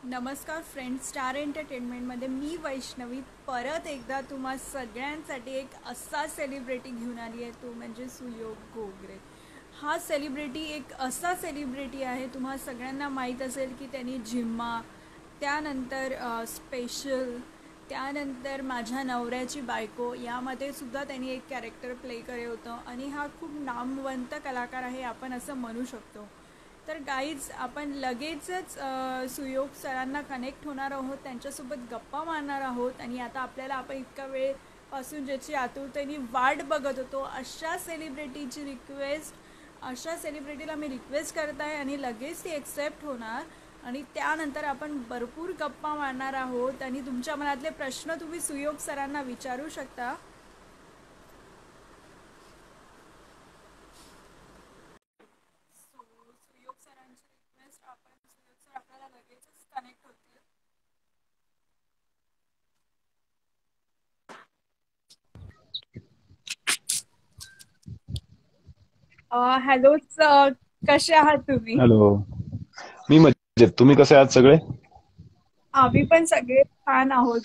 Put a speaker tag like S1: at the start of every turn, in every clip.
S1: नमस्कार friends, star एंटरटेनमेंटमध्ये मी वैष्णवी परत एकदा तुम्हा सगळ्यांसाठी एक असा सेलिब्रिटी घेऊन आली आहे, तो म्हणजे सुयोग घोगरे. हा सेलिब्रिटी एक असा सेलिब्रिटी आहे, तुम्हा सगळ्यांना माहीत असेल की त्यांनी झिम्मा, त्यानंतर स्पेशल, त्यानंतर माझ्या नवऱ्याची बायको यामध्ये सुद्धा त्यांनी एक कॅरेक्टर प्ले केलं होतं आणि हा खूप नामवंत कलाकार आहे आपण असं म्हणू शकतो. तर गाईज आपण लगेचच सुयोग सरांना कनेक्ट होणार आहोत, त्यांच्यासोबत गप्पा मारणार आहोत आणि आता आपल्याला आपण इतका वेळपासून ज्याची आतुरतेने वाट बघत होतो अशा सेलिब्रिटीला मी रिक्वेस्ट करत आहे आणि लगेच ती एक्सेप्ट होणार आणि त्यानंतर आपण भरपूर गप्पा मारणार आहोत आणि तुमच्या मनातले प्रश्न तुम्ही सुयोग सरांना विचारू शकता. सुयोग सरांची रिक्वेस्ट आपण सुयोग सर आपल्याला लगेचच कनेक्ट होतील. हॅलो सर, कसे आहात तुम्ही?
S2: हॅलो. मी मजेत. तुम्ही कसे आहात सगळे?
S1: आम्ही पण सगळे छान आहोत.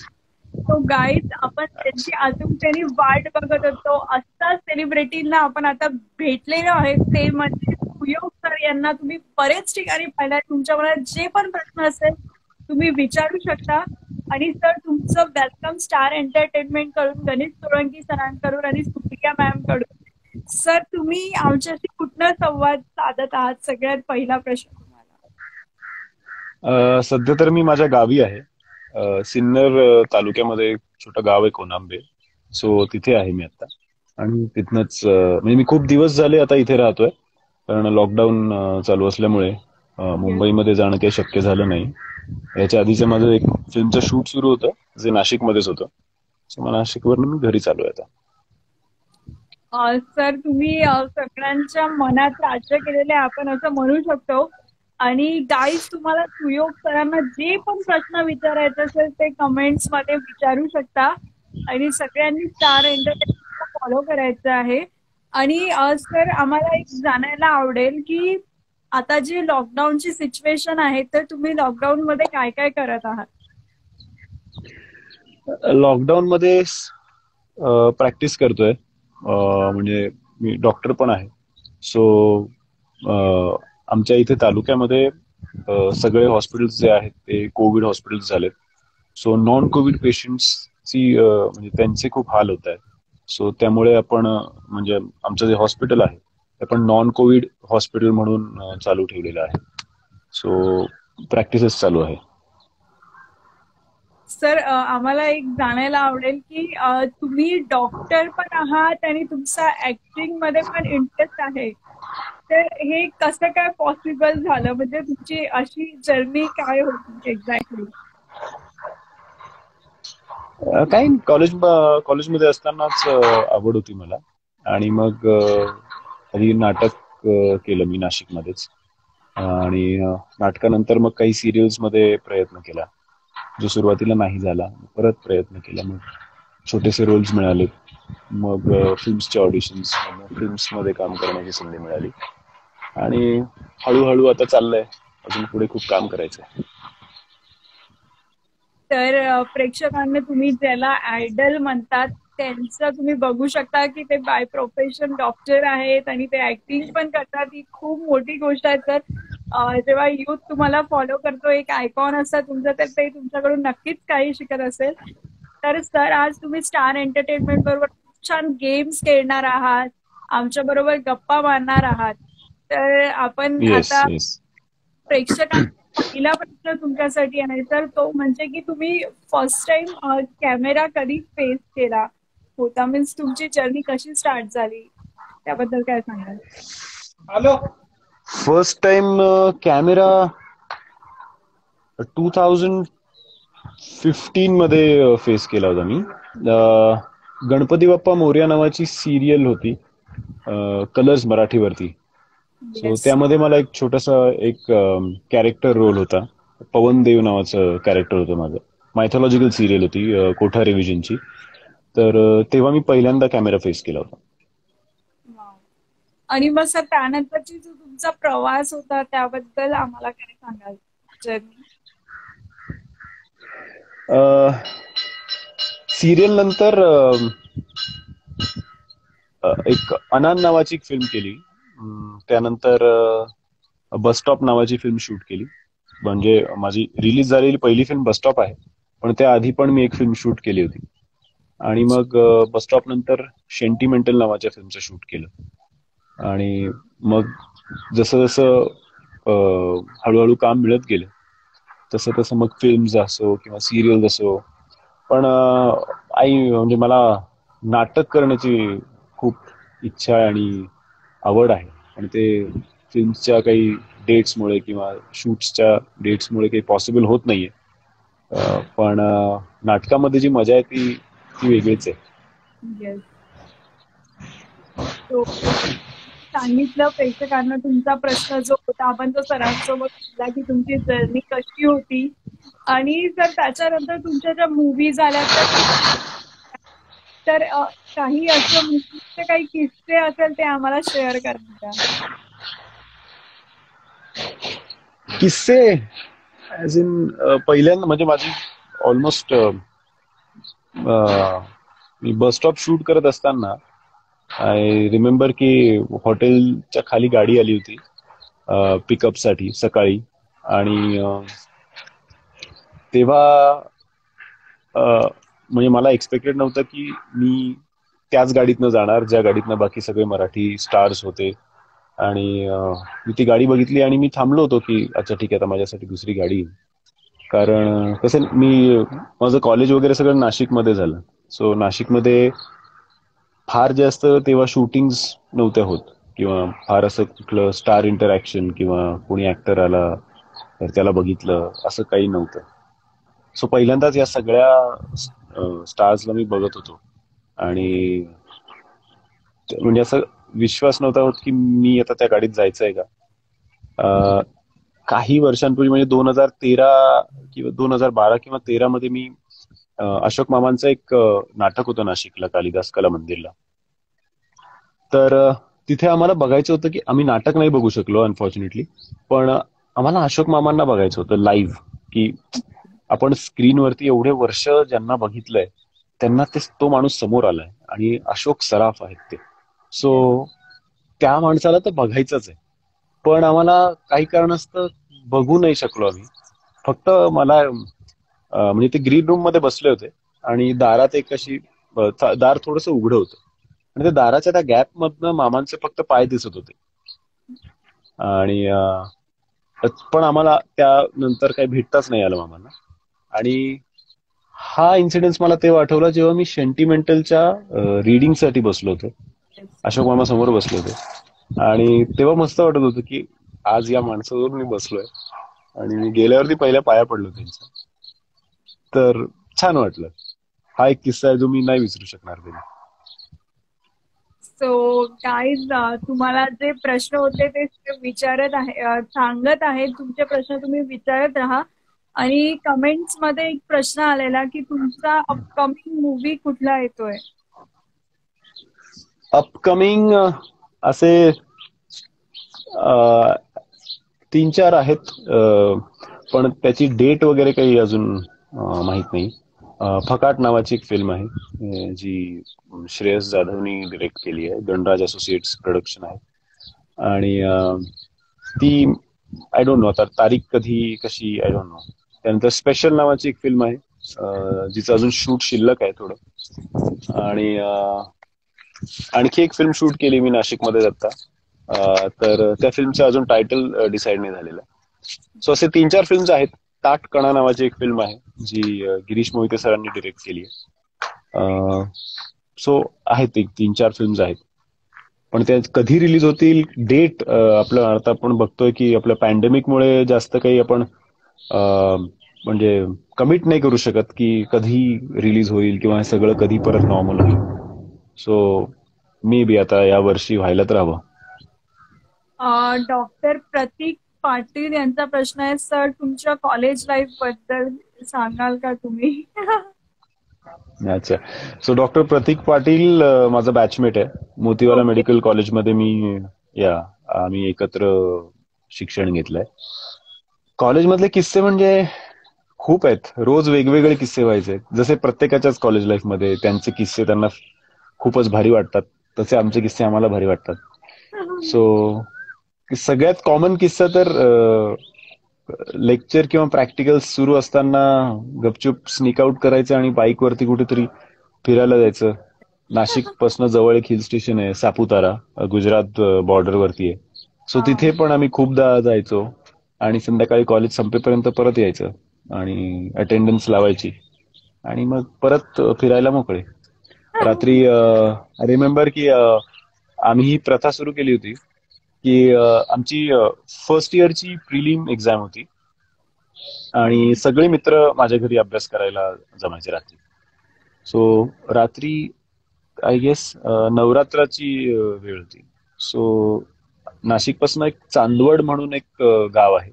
S1: तो गाईज आपण त्यांची आतुरतेने वाट बघत होतो अशा सेलिब्रिटींना आपण आता भेटलेलो आहे, ते म्हणजे सुयोग सर. यांना तुम्ही बरेच ठिकाणी पाहिलं. तुमच्या मनात जे पण प्रश्न असेल तुम्ही विचारू शकता. आणि सर तुमचं वेलकम स्टार एंटरटेनमेंट कडून, गणेश सोळंकी सरांकडून आणि सुप्रिया मॅम कडून. सर तुम्ही आमच्याशी कुठला संवाद साधत आहात? सगळ्यात पहिला प्रश्न तुम्हाला.
S2: सध्या तर मी माझ्या गावी आहे. सिन्नर तालुक्यामध्ये एक छोटं गाव आहे कोनांबे. सो तिथे आहे मी आता. आणि तिथनच म्हणजे मी खूप दिवस झाले आता इथे राहतोय. कारण लॉकडाऊन चालू असल्यामुळे
S1: येस.
S2: मुंबईमध्ये जाणं काही शक्य झालं नाही. याच्या आधीचं माझं एक फिल्मचं शूट सुरू होतं, जे नाशिकमध्येच होतं. सो मग नाशिकवरून मी घरी चालू आहे आता.
S1: सर तुम्ही सगळ्यांच्या मनात राज्य केलेले आहे, आपण असं म्हणू शकतो. आणि गाईज तुम्हाला सुयोग सरांना जे पण प्रश्न विचारायचे असेल ते कमेंट्स मध्ये विचारू शकता. आणि सगळ्यांनी स्टार एंटरटेनमेंटला फॉलो करायचं आहे. आणि सर आम्हाला एक जाणायला आवडेल की आता जी लॉकडाऊनची सिच्युएशन आहे, तर तुम्ही लॉकडाऊन मध्ये काय काय करत आहात?
S2: लॉकडाऊन मध्ये प्रॅक्टिस करतोय. म्हणजे मी डॉक्टर पण आहे. सो आमच्या इथे तालुक्यामध्ये सगळे हॉस्पिटल्स जे आहेत ते कोविड हॉस्पिटल्स झालेत. सो नॉन कोविड पेशंट्सची म्हणजे त्यांचे खूप हाल होत आहेत. सो त्यामुळे आपण म्हणजे आमचं जे हॉस्पिटल आहे ते आपण नॉन कोविड हॉस्पिटल म्हणून चालू ठेवलेलं आहे. सो प्रॅक्टिसेस चालू आहे.
S1: सर आम्हाला एक जाणायला आवडेल की तुम्ही डॉक्टर पण आहात आणि तुमचा ऍक्टिंग मध्ये पण इंटरेस्ट आहे. तर हे कसं काय पॉसिबल झालं? म्हणजे तुमची अशी जर्नी काय होती एक्झॅक्टली?
S2: काही कॉलेजमध्ये असतानाच आवड होती मला. आणि मग आधी नाटक केलं मी नाशिकमध्येच. आणि नाटकानंतर मग काही सिरियल्स मध्ये प्रयत्न केला, जो सुरुवातीला नाही झाला. परत प्रयत्न केला, मग छोटेसे रोल्स मिळाले. मग फिल्म्सचे ऑडिशन्स, फिल्म्स मध्ये काम करण्याची संधी मिळाली. आणि हळूहळू आता चाललंय, अजून पुढे खूप काम करायचंय.
S1: तर प्रेक्षकांना तुम्ही ज्याला आयडल म्हणतात त्यांचं तुम्ही बघू शकता की ते बाय प्रोफेशन डॉक्टर आहेत आणि ते ऍक्टिंग पण करतात. ही खूप मोठी गोष्ट आहे सर. जेव्हा युथ तुम्हाला फॉलो करतो, एक आयकॉन असतात तुमचं, तर ते तुमच्याकडून नक्कीच काही शिकत असेल. तर सर आज तुम्ही स्टार एंटरटेनमेंट बरोबर खूप छान गेम्स खेळणार आहात, आमच्या बरोबर गप्पा मारणार आहात. तर आपण
S2: येस,
S1: आता
S2: येस.
S1: प्रेक्षकांचा पहिला प्रश्न तुमच्यासाठी आहे तर तो म्हणजे की तुम्ही फर्स्ट टाइम कॅमेरा कधी फेस केला होता, मीन्स तुमची जर्नी कशी स्टार्ट झाली, त्याबद्दल काय सांगाल?
S2: फर्स्ट टाइम कॅमेरा 2015 मध्ये फेस केला होता मी. गणपती बाप्पा मोरया नावाची सिरियल होती, कलर्स मराठीवरती. So
S1: yes.
S2: त्यामध्ये मला एक छोटासा एक कॅरेक्टर रोल होता. पवन देव नावाचं कॅरेक्टर होतं माझं. मायथॉलॉजिकल सिरियल होती, कोठा रिव्हिजनची. तर तेव्हा मी पहिल्यांदा कॅमेरा फेस केला होता.
S1: आणि मग सर त्यानंतरची जो तुमचा प्रवास होता त्याबद्दल आम्हाला काय सांगाल? जर्नी.
S2: सिरियल नंतर एक अनान नावाची एक फिल्म केली. त्यानंतर बस स्टॉप नावाची फिल्म शूट केली. म्हणजे माझी रिलीज झालेली पहिली फिल्म बस स्टॉप आहे, पण त्याआधी पण मी एक फिल्म शूट केली होती. आणि मग बस स्टॉप नंतर सेंटिमेंटल नावाच्या फिल्मचं शूट केलं. आणि मग जसं जसं हळूहळू काम मिळत गेलं तसं तसं मग फिल्म्स असो किंवा सिरियल असो, पण आई म्हणजे मला नाटक करण्याची खूप इच्छा आणि आवड आहे. आणि ते फिल्मच्या काही डेट्समुळे किंवा शूट्सच्या डेट्समुळे काही पॉसिबल होत नाहीये. पण नाटकामध्ये जी मजा आहे ती वेगळीच आहे.
S1: येस. तो सांगितलं प्रेक्षकांना तुमचा प्रश्न जो होता आपण तो सरांसोबत केला की तुमची जर्नी कशी होती, आणि जर त्याच्यानंतर तुमच्या ज्या मूव्हीज आल्या तर काही असं मूवीचे काही किस्से असेल ते आम्हाला शेअर करा.
S2: किस्से ऍज इन पहिल्यांदा म्हणजे माझी ऑलमोस्ट मी बस स्टॉप शूट करत असताना आय रिमेंबर की हॉटेलच्या खाली गाडी आली होती पिकअप साठी सकाळी. आणि तेव्हा म्हणजे मला एक्सपेक्टेड नव्हतं की मी त्याच गाडीतनं जाणार ज्या गाडीतनं बाकी सगळे मराठी स्टार्स होते. आणि मी ती गाडी बघितली आणि मी थांबलो होतो की अच्छा ठीक आहे, आता माझ्यासाठी दुसरी गाडी येईल. कारण कसं मी माझं कॉलेज वगैरे सगळं नाशिकमध्ये झालं. सो नाशिकमध्ये फार जास्त तेव्हा शूटिंग्स नव्हत्या होत किंवा फार असं कुठलं स्टार इंटरॅक्शन किंवा कोणी ऍक्टर आला तर त्याला बघितलं असं काही नव्हतं. सो पहिल्यांदाच या सगळ्या स्टार्सला मी बघत होतो. आणि म्हणजे असं विश्वास नव्हता होत की मी आता त्या गाडीत जायचंय का. काही वर्षांपूर्वी म्हणजे 2013 किंवा 2012 किंवा 13 मध्ये मी अशोक मामांचं एक नाटक होतं नाशिकला कालिदास कला मंदिरला. तर तिथे आम्हाला बघायचं होतं की आम्ही नाटक नाही बघू शकलो अनफॉर्च्युनेटली, पण आम्हाला अशोक मामांना बघायचं होतं लाईव्ह. की आपण स्क्रीनवरती एवढे वर्ष ज्यांना बघितलंय त्यांना तो माणूस समोर आलाय आणि अशोक सराफ आहेत ते. सो त्या माणसाला तर बघायचंच आहे. पण आम्हाला काही कारणास्तव बघू नाही शकलो आम्ही. फक्त मला म्हणजे ते ग्रीन रूम मध्ये बसले होते आणि दारात एक अशी दार थोडंसं उघडं होतं आणि त्या दाराच्या त्या गॅप मधनं मामांचे फक्त पाय दिसत होते. आणि पण आम्हाला त्यानंतर काही भेटताच नाही आलं मामांना. आणि हा इन्सिडेन्स मला तेव्हा आठवला जेव्हा मी सेंटिमेंटलच्या रीडिंगसाठी बसलो होतो. अशोक मामा समोर बसले होते आणि तेव्हा मस्त वाटत होतं की आज या माणसाजवळ मी बसलोय आणि मी गेल्यावरती पहिल्या पाया पडलो त्यांच्या. तर छान वाटलं. हा एक किस्सा आहे जो मी नाही विसरू शकणार कधी.
S1: सो गाईज, तुम्हाला जे प्रश्न होते ते विचारत आहे, सांगत आहे. तुमचे प्रश्न तुम्ही विचारत राहा. आणि कमेंट्स मध्ये एक प्रश्न आलेला की तुमचा अपकमिंग मूवी कुठला येतोय.
S2: अपकमिंग असे 3-4 आहेत, पण त्याची डेट वगैरे काही अजून माहित नाही. फकाट नावाची एक फिल्म आहे जी श्रेयस जाधवनी डिरेक्ट केली आहे. गणराज असोसिएट्स प्रोडक्शन आहे. आणि ती आय डोंट नो आता तारीख कधी कशी आय डोंट नो. त्यानंतर स्पेशल नावाची एक फिल्म आहे जिचं अजून शूट शिल्लक आहे थोडं. आणि आणखी एक फिल्म शूट केली मी नाशिकमध्ये आता. तर त्या फिल्मचं अजून टायटल डिसाईड नाही झालेलं. सो असे 3-4 फिल्म्स आहेत. ताट कणा नावाची एक फिल्म आहे जी गिरीश मोहिते सरांनी डिरेक्ट केली आहे. सो आहेत एक 3-4 फिल्म्स आहेत, पण त्या कधी रिलीज होतील डेट आपलं आता आपण बघतोय की आपल्या पॅन्डेमिकमुळे जास्त काही आपण म्हणजे कमिट नाही करू शकत की कधी रिलीज होईल किंवा हे सगळं कधी परत नॉर्मल होईल. सो मे बी आता या वर्षी व्हायला तर हवं.
S1: डॉक्टर प्रतीक पाटील यांचा प्रश्न आहे, सर तुमच्या कॉलेज लाईफ बद्दल सांगाल का तुम्ही.
S2: अच्छा. सो डॉक्टर प्रतीक पाटील माझा बॅचमेट आहे. मोतीवाला
S1: ओके.
S2: मेडिकल कॉलेजमध्ये आम्ही एकत्र शिक्षण घेतलंय. कॉलेजमधले किस्से म्हणजे खूप आहेत. रोज वेगवेगळे किस्से व्हायचे. जसे प्रत्येकाच्याच कॉलेज लाईफमध्ये त्यांचे किस्से त्यांना खूपच भारी वाटतात, तसे आमचे किस्से आम्हाला भारी वाटतात. सो सगळ्यात कॉमन किस्सा तर लेक्चर किंवा प्रॅक्टिकल सुरू असताना गपचूप स्निक आउट करायचं आणि बाईक वरती कुठेतरी फिरायला जायचं. नाशिक पासून जवळ एक हिल स्टेशन आहे सापुतारा, गुजरात बॉर्डर वरती आहे. सो तिथे पण आम्ही खूपदा जायचो आणि संध्याकाळी कॉलेज संपेपर्यंत परत यायचं आणि अटेंडन्स लावायची आणि मग परत फिरायला मोकळे. रात्री रिमेंबर की आम्ही ही प्रथा सुरू केली होती की आमची फर्स्ट इयरची प्रिलिम एक्झाम होती आणि सगळे मित्र माझ्या घरी अभ्यास करायला जमायचे रात्री. सो रात्री आय गेस नवरात्राची वेळ होती. सो नाशिक पासून एक चांदवड म्हणून एक गाव आहे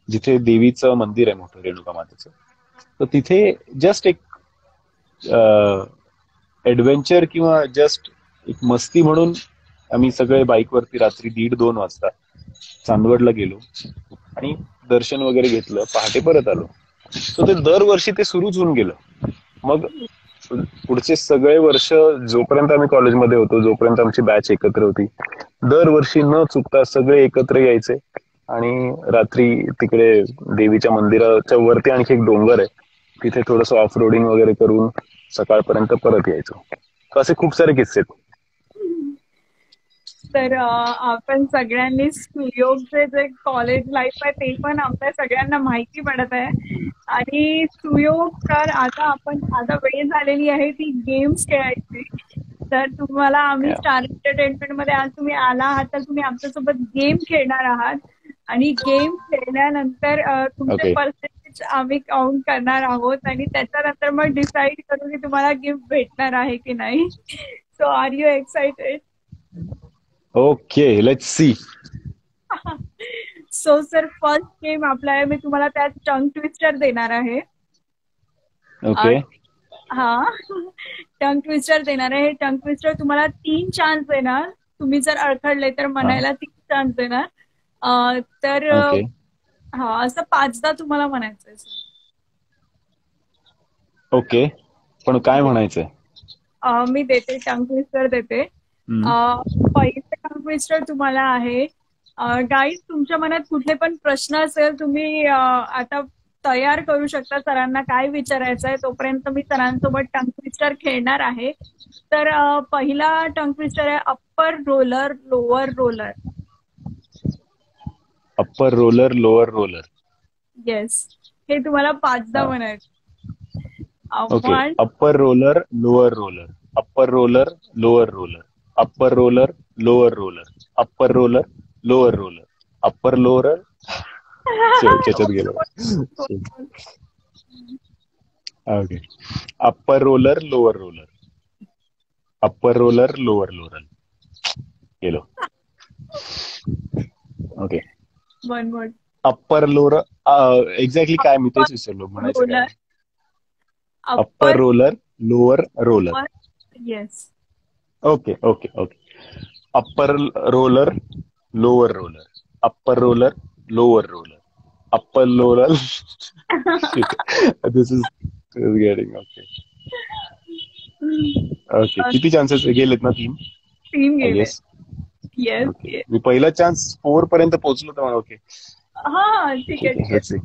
S2: जिथे देवीचं मंदिर आहे मोठं, रेणुका मातेचं. तर तिथे जस्ट एक ऍडव्हेंचर किंवा जस्ट एक मस्ती म्हणून आम्ही सगळे बाईकवरती रात्री 1:30-2 वाजता चांदवडला गेलो आणि दर्शन वगैरे घेतलं, पहाटे परत आलो. सो ते दरवर्षी ते सुरूच होऊन गेलं. मग पुढचे सगळे वर्ष जोपर्यंत आम्ही कॉलेजमध्ये होतो, जोपर्यंत आमची बॅच एकत्र होती, दरवर्षी न चुकता सगळे एकत्र यायचे आणि रात्री तिकडे देवीच्या मंदिराच्या वरती आणखी एक डोंगर आहे, तिथे थोडस ऑफ रोडिंग वगैरे करून सकाळपर्यंत परत यायचो. तर असे खूप सारे किस्से आहेत.
S1: तर आपण सगळ्यांनी सुयोगचे जे कॉलेज लाईफ आहे ते पण आपल्या सगळ्यांना माहिती पडत आहे. आणि सुयोग तर आता वेळ झालेली आहे ती गेम्स खेळायची. तर तुम्हाला आम्ही
S2: Yeah.
S1: स्टार एंटरटेनमेंट मध्ये आज तुम्ही आला आहात तर तुम्ही आमच्यासोबत गेम खेळणार आहात आणि गेम खेळल्यानंतर तुमचे
S2: Okay.
S1: पर्सेंटेज आम्ही काउंट करणार आहोत आणि त्याच्यानंतर मग डिसाईड करू की तुम्हाला गिफ्ट भेटणार आहे की नाही. So are you excited?
S2: Okay, let's see.
S1: So sir first game आपला आहे, मी तुम्हाला त्यात टंग ट्विस्टर देणार आहे.
S2: Okay.
S1: हा टंग ट्विस्टर देणार आहे. हे टंग ट्विस्टर तुम्हाला 3 चान्स देणार. तुम्ही जर अडखडले तर म्हणायला 3 चान्स देणार. तर
S2: Okay.
S1: हा असं 5दा तुम्हाला म्हणायचंय सर.
S2: Okay. पण काय म्हणायचंय?
S1: मी देते टंग ट्विस्टर देते. पहिलं टंग ट्विस्टर तुम्हाला आहे, गाईज तुमच्या मनात कुठले पण प्रश्न असेल तुम्ही आता तयार करू शकता. सरांना काय विचारायचं आहे तोपर्यंत मी सरांसोबत टंग ट्विस्टर खेळणार आहे. तर पहिला टंग ट्विस्टर आहे upper roller lower roller.
S2: Upper roller, lower roller.
S1: Yes, हे तुम्हाला 5दा म्हणायचं.
S2: Okay.
S1: 1
S2: upper roller, lower roller. Upper roller, lower roller. Upper roller, lower roller. Upper roller, lower roller. Upper lower. त्याच्यात गेलो. Okay. Upper roller, lower roller. Upper roller, lower roller. गेलो. Okay.
S1: One word.
S2: Upper lower exactly काय मी तेच विसरलो म्हणायचं काय. Upper roller, lower roller.
S1: Yes.
S2: Okay okay okay. Upper roller, lower roller. Upper roller, lower roller. Upper roller. This is getting okay. Okay. किती chances गेलेत ना?
S1: 3 गेले.
S2: येस.
S1: येस.
S2: मी पहिला चान्स 4 पर्यंत पोहोचलो तर ओके.
S1: हा ठीक आहे.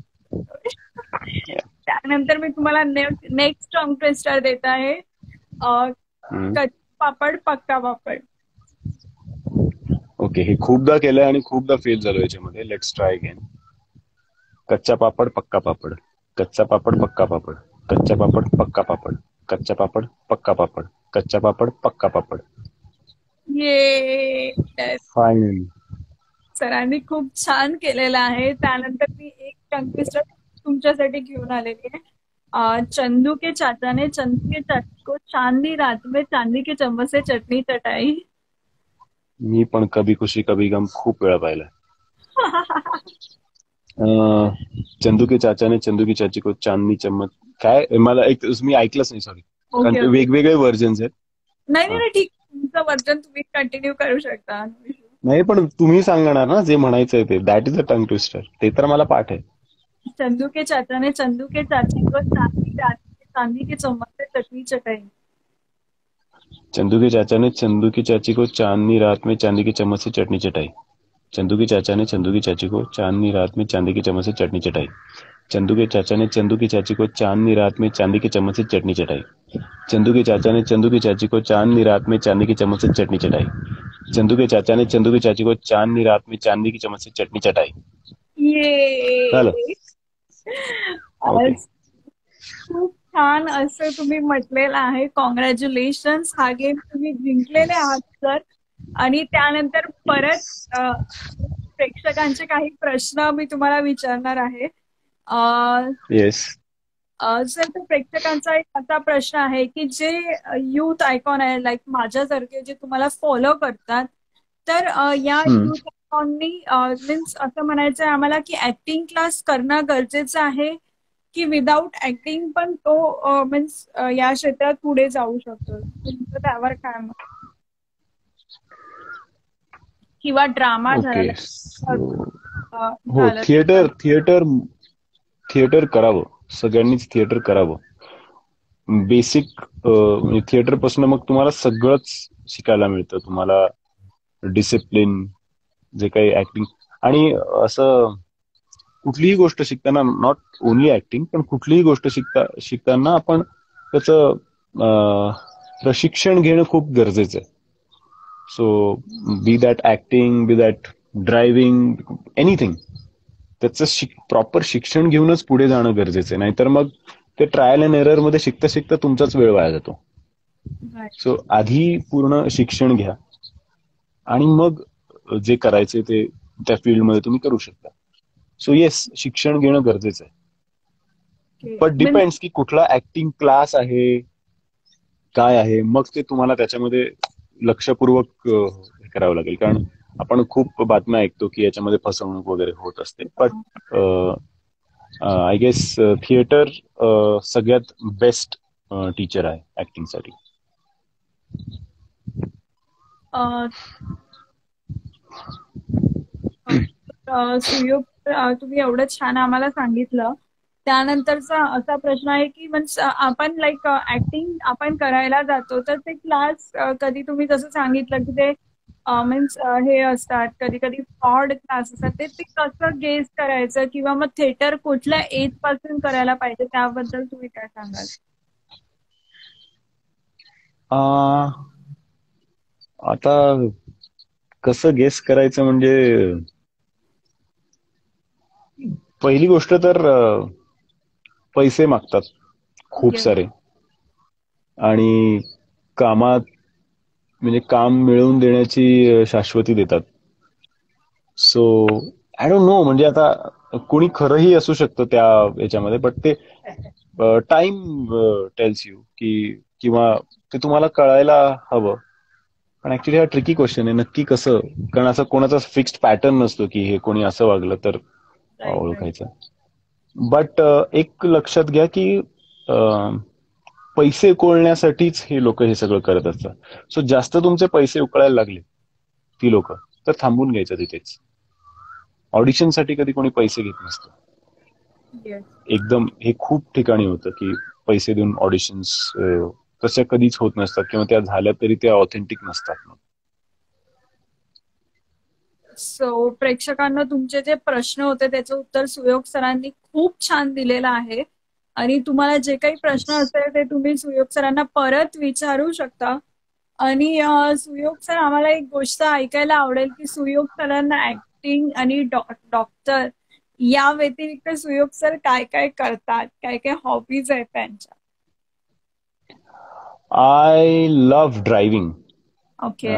S1: त्यानंतर मी तुम्हाला नेक्स्ट टंग ट्विस्टर देत आहे, कच्चा पापड पक्का पापड.
S2: ओके. हे खूपदा केलंय आणि खूपदा फेल झालो याच्यामध्ये. Let's try again. कच्चा पापड पक्का पापड. कच्चा पापड पक्का पापड. कच्चा पापड पक्का पापड. कच्चा पापड पक्का पापड. कच्चा पापड पक्का पापड.
S1: ये
S2: फायनली
S1: सरांनी खूप छान केलेलं आहे. त्यानंतर मी एक टंग ट्विस्टर तुमच्यासाठी घेऊन आलेली आहे. चंदू के चाचा ने चंदू के चाची को चांदनी रात में चांदी के चम्मच से चटनी चटाई.
S2: मी पण कभी खुशी कभी गम खूप वेळा पाहिला. चंदू के चाचा ने चंदू की चाची को चांदनी चम्मच. काय मला एक मी ऐकलंच नाही, सॉरी. कारण ते वेगवेगळे व्हर्जन्स आहेत.
S1: नाही ठीक, तुमचं वर्जन तुम्ही कंटिन्यू करू शकता.
S2: नाही पण तुम्ही सांगणार ना जे म्हणायचंय ते. That is a tongue twister. ते तर मला पाठ आहे.
S1: चंदू के चाचा ने चंदू के चाची को चांदी रात में चांदी की चम्मच से चटनी चटाई.
S2: चंदू के चाचा ने चंदू की चाची को चांदनी रात में चांदी की चम्मच से चटनी चटाई. चंदू के चाचा ने चंदू की चाची को चांदनी रात में चांदी की चम्मच से चटनी चटाई. चंदू के चाचा ने चंदू की चाची को चांदनी रात में चांदी की चम्मच से चटनी चटाई. चंदू के चाचा ने चंदू की चाची को चांदनी रात में चांदी की चम्मच से चटनी चटाई. चंदू के चाचा ने चंदू की चाची को चांदनी रात में चांदी की चम्मच से चटणी चटाई. झालं.
S1: ये
S2: ओके.
S1: आज खूप छान असं तुम्ही म्हटलेलं आहे. कॉंग्रॅच्युलेशन्स, हा गेम तुम्ही जिंकलेले आहात सर. आणि त्यानंतर परत प्रेक्षकांचे काही प्रश्न मी तुम्हाला विचारणार आहे.
S2: येस.
S1: सर, तर प्रेक्षकांचा एक असा प्रश्न आहे की जे युथ आयकॉन आहे, लाईक माझ्यासारखे जे तुम्हाला फॉलो करतात, तर या युथ आयकॉननी मीन्स असं म्हणायचं आहे आम्हाला की ऍक्टिंग क्लास करणं गरजेचं आहे की विदाऊट ऍक्टिंग पण तो मीन्स या क्षेत्रात पुढे जाऊ शकतो. तुमचं त्यावर काय मत? किंवा ड्रामा
S2: ओके. हो,
S1: झालं
S2: थिएटर थिएटर थिएटर करावं. सगळ्यांनीच थिएटर करावं. बेसिक म्हणजे थिएटर पासून मग तुम्हाला सगळंच शिकायला मिळतं. तुम्हाला डिसिप्लिन, जे काही ऍक्टिंग, आणि असं कुठलीही गोष्ट शिकताना, नॉट ओनली ऍक्टिंग, पण कुठलीही गोष्ट शिकताना आपण त्याचं प्रशिक्षण घेणं खूप गरजेचं आहे. So be that acting, be that driving, anything, त्याचं प्रॉपर शिक्षण घेऊनच पुढे जाणं गरजेचं आहे. नाहीतर मग ते ट्रायल अँड एरर मध्ये शिकता शिकता तुमचाच वेळ वाया जातो. सो आधी पूर्ण शिक्षण घ्या आणि मग जे करायचे ते त्या फील्डमध्ये तुम्ही करू शकता. सो येस, शिक्षण घेणं गरजेचं आहे. पण डिपेंड्स की कुठला ऍक्टिंग क्लास आहे, काय आहे, मग ते तुम्हाला त्याच्यामध्ये लक्षपूर्वक हे करावं लागेल. कारण आपण खूप बातम्या ऐकतो की याच्यामध्ये फसवणूक वगैरे होत असते. बट आय गेस थिएटर सगळ्यात बेस्ट टीचर आहे ऍक्टिंग साठी.
S1: सुयोग, तुम्ही एवढं छान आम्हाला सांगितलं. त्यानंतरचा असा प्रश्न आहे की म्हणजे आपण लाईक ऍक्टिंग आपण करायला जातो, तर ते क्लास कधी तुम्ही जसं सांगितलं की ते मीन्स हे असतात, कधी कधी फ्रॉड क्लास असतात, ते ते कसं गेस करायचं किंवा मग थिएटर कुठल्या एज पासून करायला पाहिजे, त्याबद्दल तुम्ही काय सांगाल?
S2: आता कसं गेस करायचं म्हणजे, पहिली गोष्ट तर पैसे मागतात खूप
S1: Yes.
S2: सारे, आणि कामात म्हणजे काम मिळवून देण्याची शाश्वती देतात. सो आय डोंट नो, म्हणजे आता कोणी खरंही असू शकतं त्या याच्यामध्ये, बट ते टाइम टेल्स यू की, किंवा ते तुम्हाला कळायला हवं. पण ऍक्च्युली हा ट्रिकी क्वेश्चन आहे, नक्की कसं, कारण असं कोणाचा फिक्स्ड पॅटर्न नसतो की हे कोणी असं वागलं तर ओळखायचं. बट एक लक्षात घ्या की पैसे उकळण्यासाठीच हे लोक हे सगळं करत असतात. सो जास्त तुमचे पैसे उकळायला लागले ती लोक, तर थांबून घ्यायचं तिथेच. ऑडिशनसाठी कधी कोणी पैसे घेत नसतं.
S1: Yes.
S2: एकदम हे खूप ठिकाणी होतं की पैसे देऊन ऑडिशन्स तशा कधीच होत नसतात, किंवा त्या झाल्या तरी त्या ऑथेंटिक नसतात.
S1: सो प्रेक्षकांना तुमचे जे प्रश्न होते त्याचं उत्तर सुयोग सरांनी खूप छान दिलेलं आहे. आणि तुम्हाला जे काही प्रश्न असेल ते तुम्ही सुयोग सरांना परत विचारू शकता. आणि सुयोग सर, आम्हाला एक गोष्ट ऐकायला आवडेल की सुयोग सरांना ऍक्टिंग आणि डॉक्टर या व्यतिरिक्त सुयोग सर काय काय करतात, काय काय हॉबीज आहेत त्यांच्या?
S2: I love driving.
S1: ओके.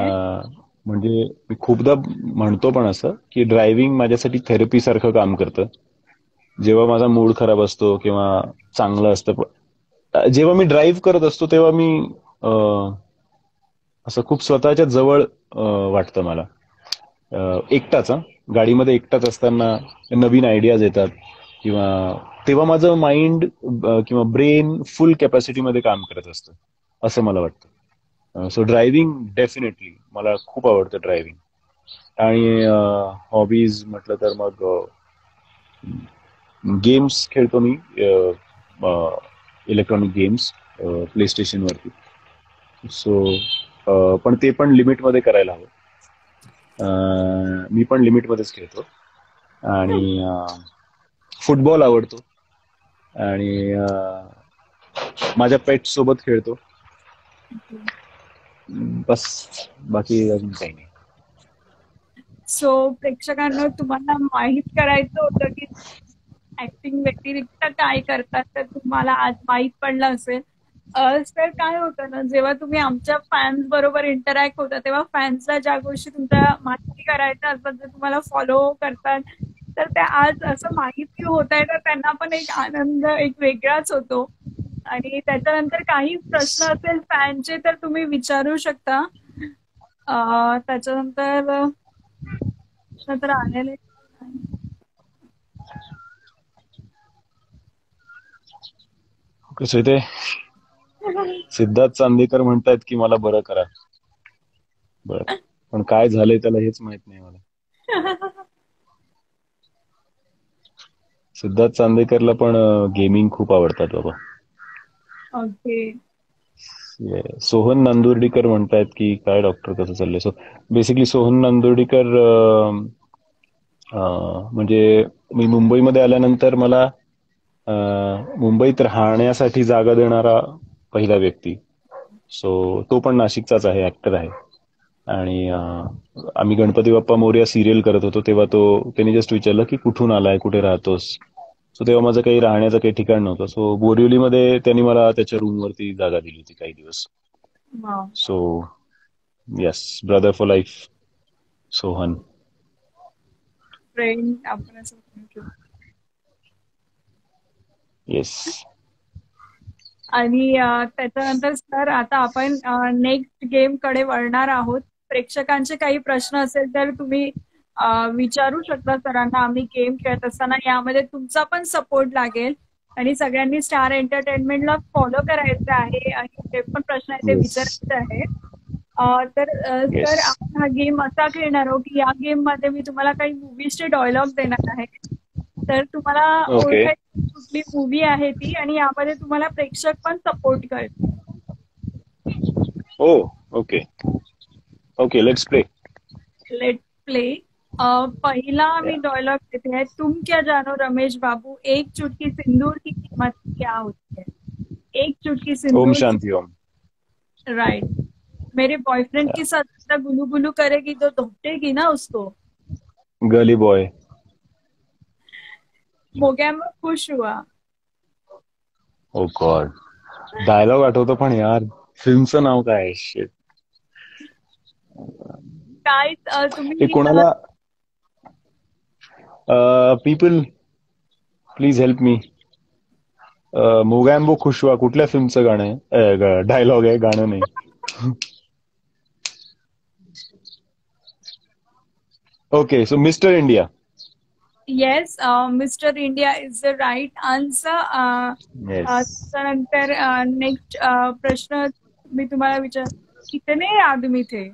S2: म्हणजे मी खूपदा म्हणतो पण असं की ड्रायव्हिंग माझ्यासाठी थेरपी सारखं काम करतं. जेव्हा माझा मूड खराब असतो किंवा चांगलं असतं, जेव्हा मी ड्राईव्ह करत असतो तेव्हा मी असं खूप स्वतःच्या जवळ वाटतं मला. एकटाच, गाडीमध्ये एकटाच असताना नवीन आयडियाज येतात, किंवा तेव्हा माझं माइंड किंवा ब्रेन फुल कॅपॅसिटीमध्ये काम करत असतं असं मला वाटतं. सो ड्रायव्हिंग डेफिनेटली मला खूप आवडतं ड्रायव्हिंग. आणि हॉबीज म्हटलं तर मग गेम्स खेळतो मी, इलेक्ट्रॉनिक गेम्स प्ले स्टेशन वरती. सो पण ते पण लिमिटमध्ये करायला हवं. मी पण लिमिटमध्येच खेळतो. आणि फुटबॉल आवडतो. आणि माझ्या पेट सोबत खेळतो. बस, बाकी अजून काही नाही.
S1: सो प्रेक्षकांना तुम्हाला माहित करायचं होतं की ऍक्टिंग व्यतिरिक्त काय करतात, तर तुम्हाला आज माहित पडलं असेल. तर काय होतं ना, जेव्हा तुम्ही आमच्या फॅन्स बरोबर इंटरॅक्ट होता तेव्हा फॅन्सला ज्या गोष्टी तुमच्या माहिती करायच्या असतात, जे तुम्हाला फॉलो करतात, तर त्या आज असं माहिती होत आहे, तर त्यांना पण एक आनंद एक वेगळाच होतो. आणि त्याच्यानंतर काही प्रश्न असेल फॅनचे तर तुम्ही विचारू शकता. त्याच्यानंतर प्रश्न तर आलेले.
S2: कसं ते सिद्धार्थ चांदेकर म्हणतायत की मला बरं करा. बर, पण काय झालंय त्याला हेच माहित नाही मला. सिद्धार्थ चांदेकरला पण गेमिंग खूप आवडतात बाबा.
S1: ओके.
S2: सोहन नांदुर्डीकर म्हणतायत की काय डॉक्टर कसं चाललंय. सो बेसिकली सोहन नांदुर्डीकर म्हणजे मी मुंबईमध्ये आल्यानंतर मला मुंबईत राहण्यासाठी जागा देणारा पहिला व्यक्ती. सो तो पण नाशिकचाच आहे, ऍक्टर आहे. आणि आम्ही गणपती बाप्पा मोरया सिरियल करत होतो तेव्हा त्यांनी जस्ट विचारलं की कुठून आलाय, कुठे राहतोस. सो तेव्हा माझं काही राहण्याचं काही ठिकाण नव्हतं. सो बोरिवलीमध्ये त्यांनी मला त्याच्या रूमवरती जागा दिली होती काही दिवस.
S1: Wow.
S2: So yes, brother for life Sohan.
S1: Friend आपण असं म्हणू शकतो.
S2: येस.
S1: आणि त्याच्यानंतर सर आता आपण नेक्स्ट गेम कडे वळणार आहोत. प्रेक्षकांचे काही प्रश्न असेल तर तुम्ही विचारू शकता सरांना. आम्ही गेम खेळत असताना यामध्ये तुमचा पण सपोर्ट लागेल. आणि सगळ्यांनी स्टार एंटरटेनमेंटला फॉलो करायचं आहे आणि जे पण प्रश्न आहे ते
S2: येस.
S1: विचारायचे आहेत. तर सर,
S2: येस.
S1: आपण हा गेम असा खेळणार आहोत की या गेम मध्ये मी तुम्हाला काही मूवीजचे डायलॉग देणार आहे. तर तुम्हाला
S2: ओके.
S1: ओळखायची कुठली मूवी आहे ती, आणि यामध्ये तुम्हाला प्रेक्षक पण सपोर्ट करतील.
S2: Oh okay. Okay, let's play.
S1: Let play. पहिला मी डायलॉग देते हैं, तुम क्या जानो रमेश बाबू, एक चुटकी सिंदूर की कीमत क्या होती है. एक चुटकी
S2: ओम
S1: सिंदूर की.
S2: शांति ओम.
S1: राइट. मेरे बॉयफ्रेंड के साथ इतना गुलू गुलू करेगी तो धोटेगी ना उसको.
S2: गली बॉय.
S1: मोगैम्बो खुश हुआ.
S2: ओ गॉड, डायलॉग आठवतो पण यार फिल्मचं नाव काय आहे? शिट.
S1: काय
S2: हे
S1: तुम्ही
S2: कोणाला, people please help me. Mogambo खुश हुआ कुठल्या फिल्मचं गाणं आहे? डायलॉग आहे, गाणं नाही. Okay, so Mister India.
S1: Yes, Mister India is the right answer.
S2: Yes.
S1: त्यानंतर नेक्स्ट प्रश्न मी तुम्हाला विचार, कितने आदमी थे.